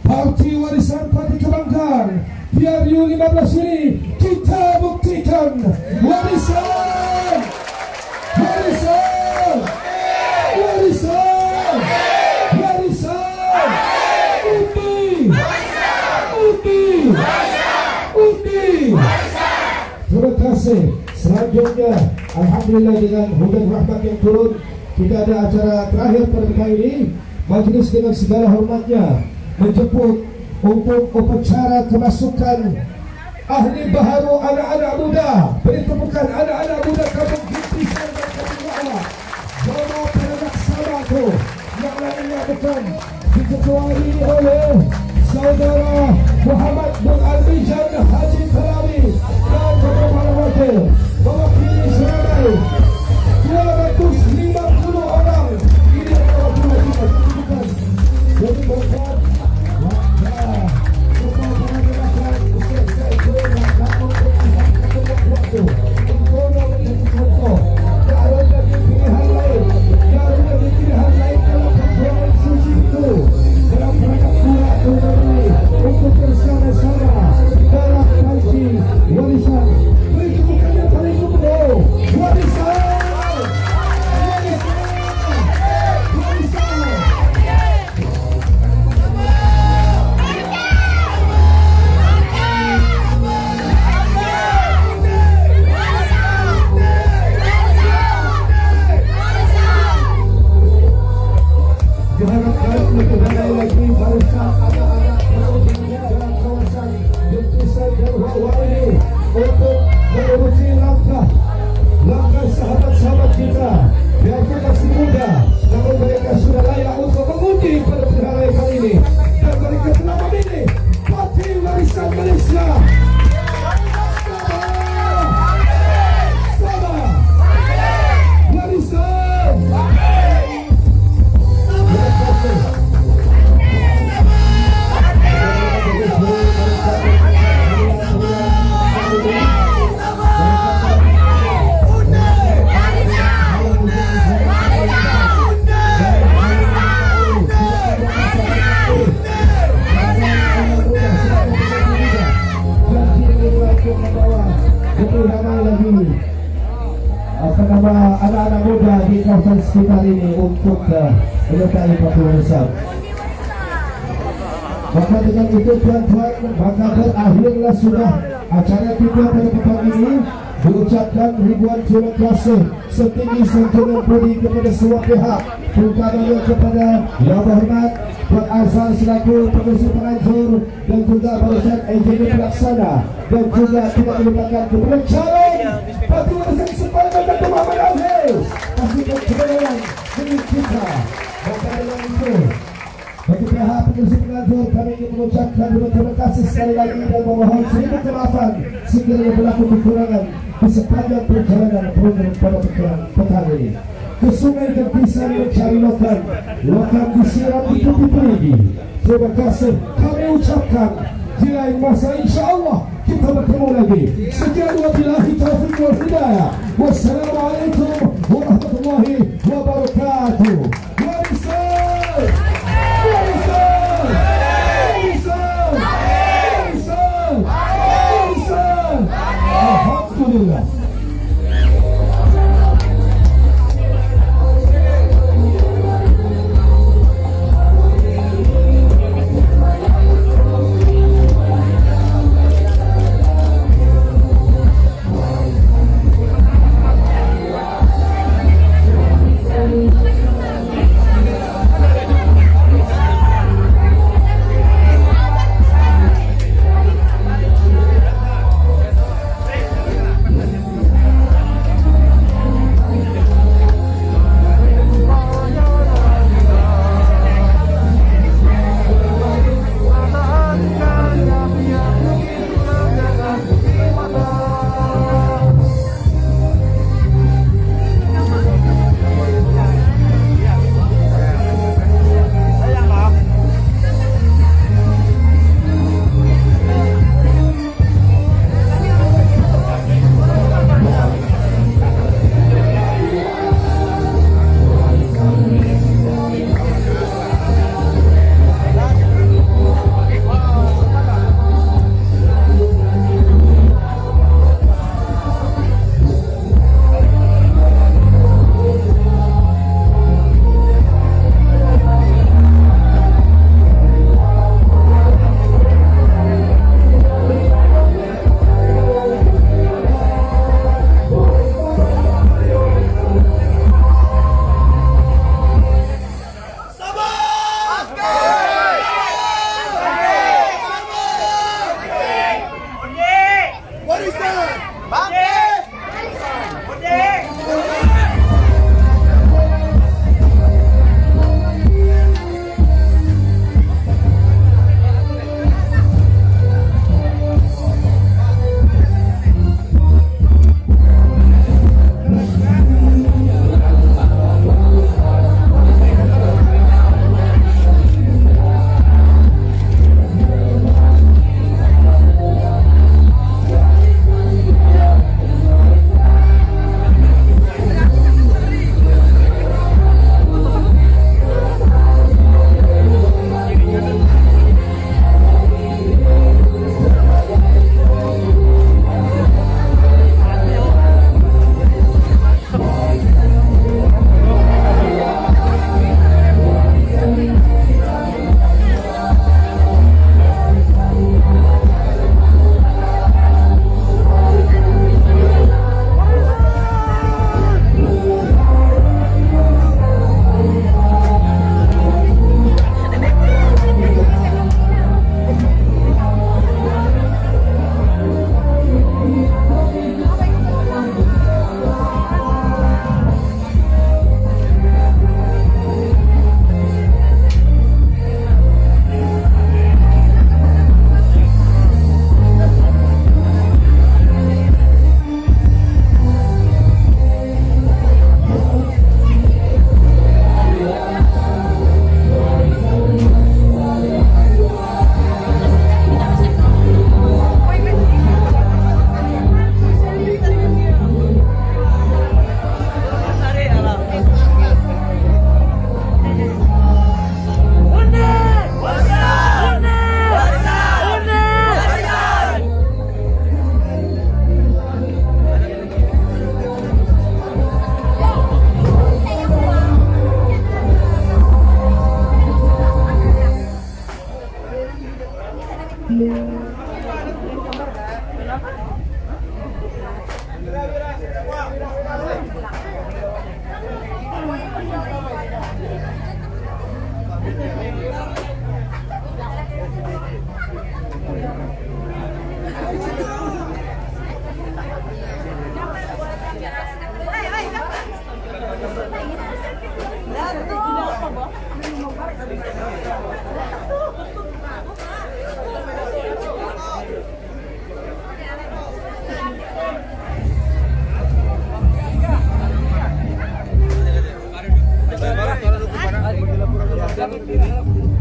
Parti Warisan Parti Kebanggaan. Biar U15 ini kita buktikan warisan, warisan, warisan, warisan, undi, undi, undi. Terima kasih. Selanjutnya, alhamdulillah dengan hujan rahmat yang turun, kita ada acara terakhir pada kali ini. Majlis dengan segala hormatnya menjemput untuk upacara kemasukan ahli baharu anak-anak muda. Beri tepukan anak-anak muda kampung Gintisan dan Kampung Jono pada laksana itu yang lainnya bukan diketuai oleh saudara Muhammad bin Al-Bijan Haji Tarawi dan beberapa wakil mewakili seramai 250 orang. Ini adalah bukan jadi berkat untuk bersama-sama dalam kaji warisan. Beri tepukan yang paling gede. Warisan, warisan, kawasan sekitar ini untuk menyertai pengurus. Maka dengan itu tuan-tuan, maka berakhirlah sudah acara kita pada petang ini. Diucapkan ribuan terima kasih setinggi santunan budi kepada semua pihak, terutamanya kepada Yang Berhormat Tuan Azhar selaku pengurusi penganjur dan juga barisan engineer pelaksana, dan juga tidak dilupakan kepada calon Parti Warisan Sempadan Datuk Muhammad Aziz. Pastikan kebenaran demi kita. Maka dengan itu, bagi pihak pengurusi penganjur, kami ingin mengucapkan terima kasih sekali lagi dan memohon seribu kemaafan sekiranya berlaku kekurangan di sepanjang perjalanan program pada petang ini. Ke sungai Kepisan mencari lokan, lokan disiram itu diperigi. Terima kasih kami ucapkan. Di lain masa insyaAllah kita bertemu lagi. Sekian wabillahi taufiq wal hidayah. Wassalamualaikum warahmatullahi wabarakatuh. Warisan! Warisan! Warisan! Warisan! Warisan! Alhamdulillah. Silakan berdiri.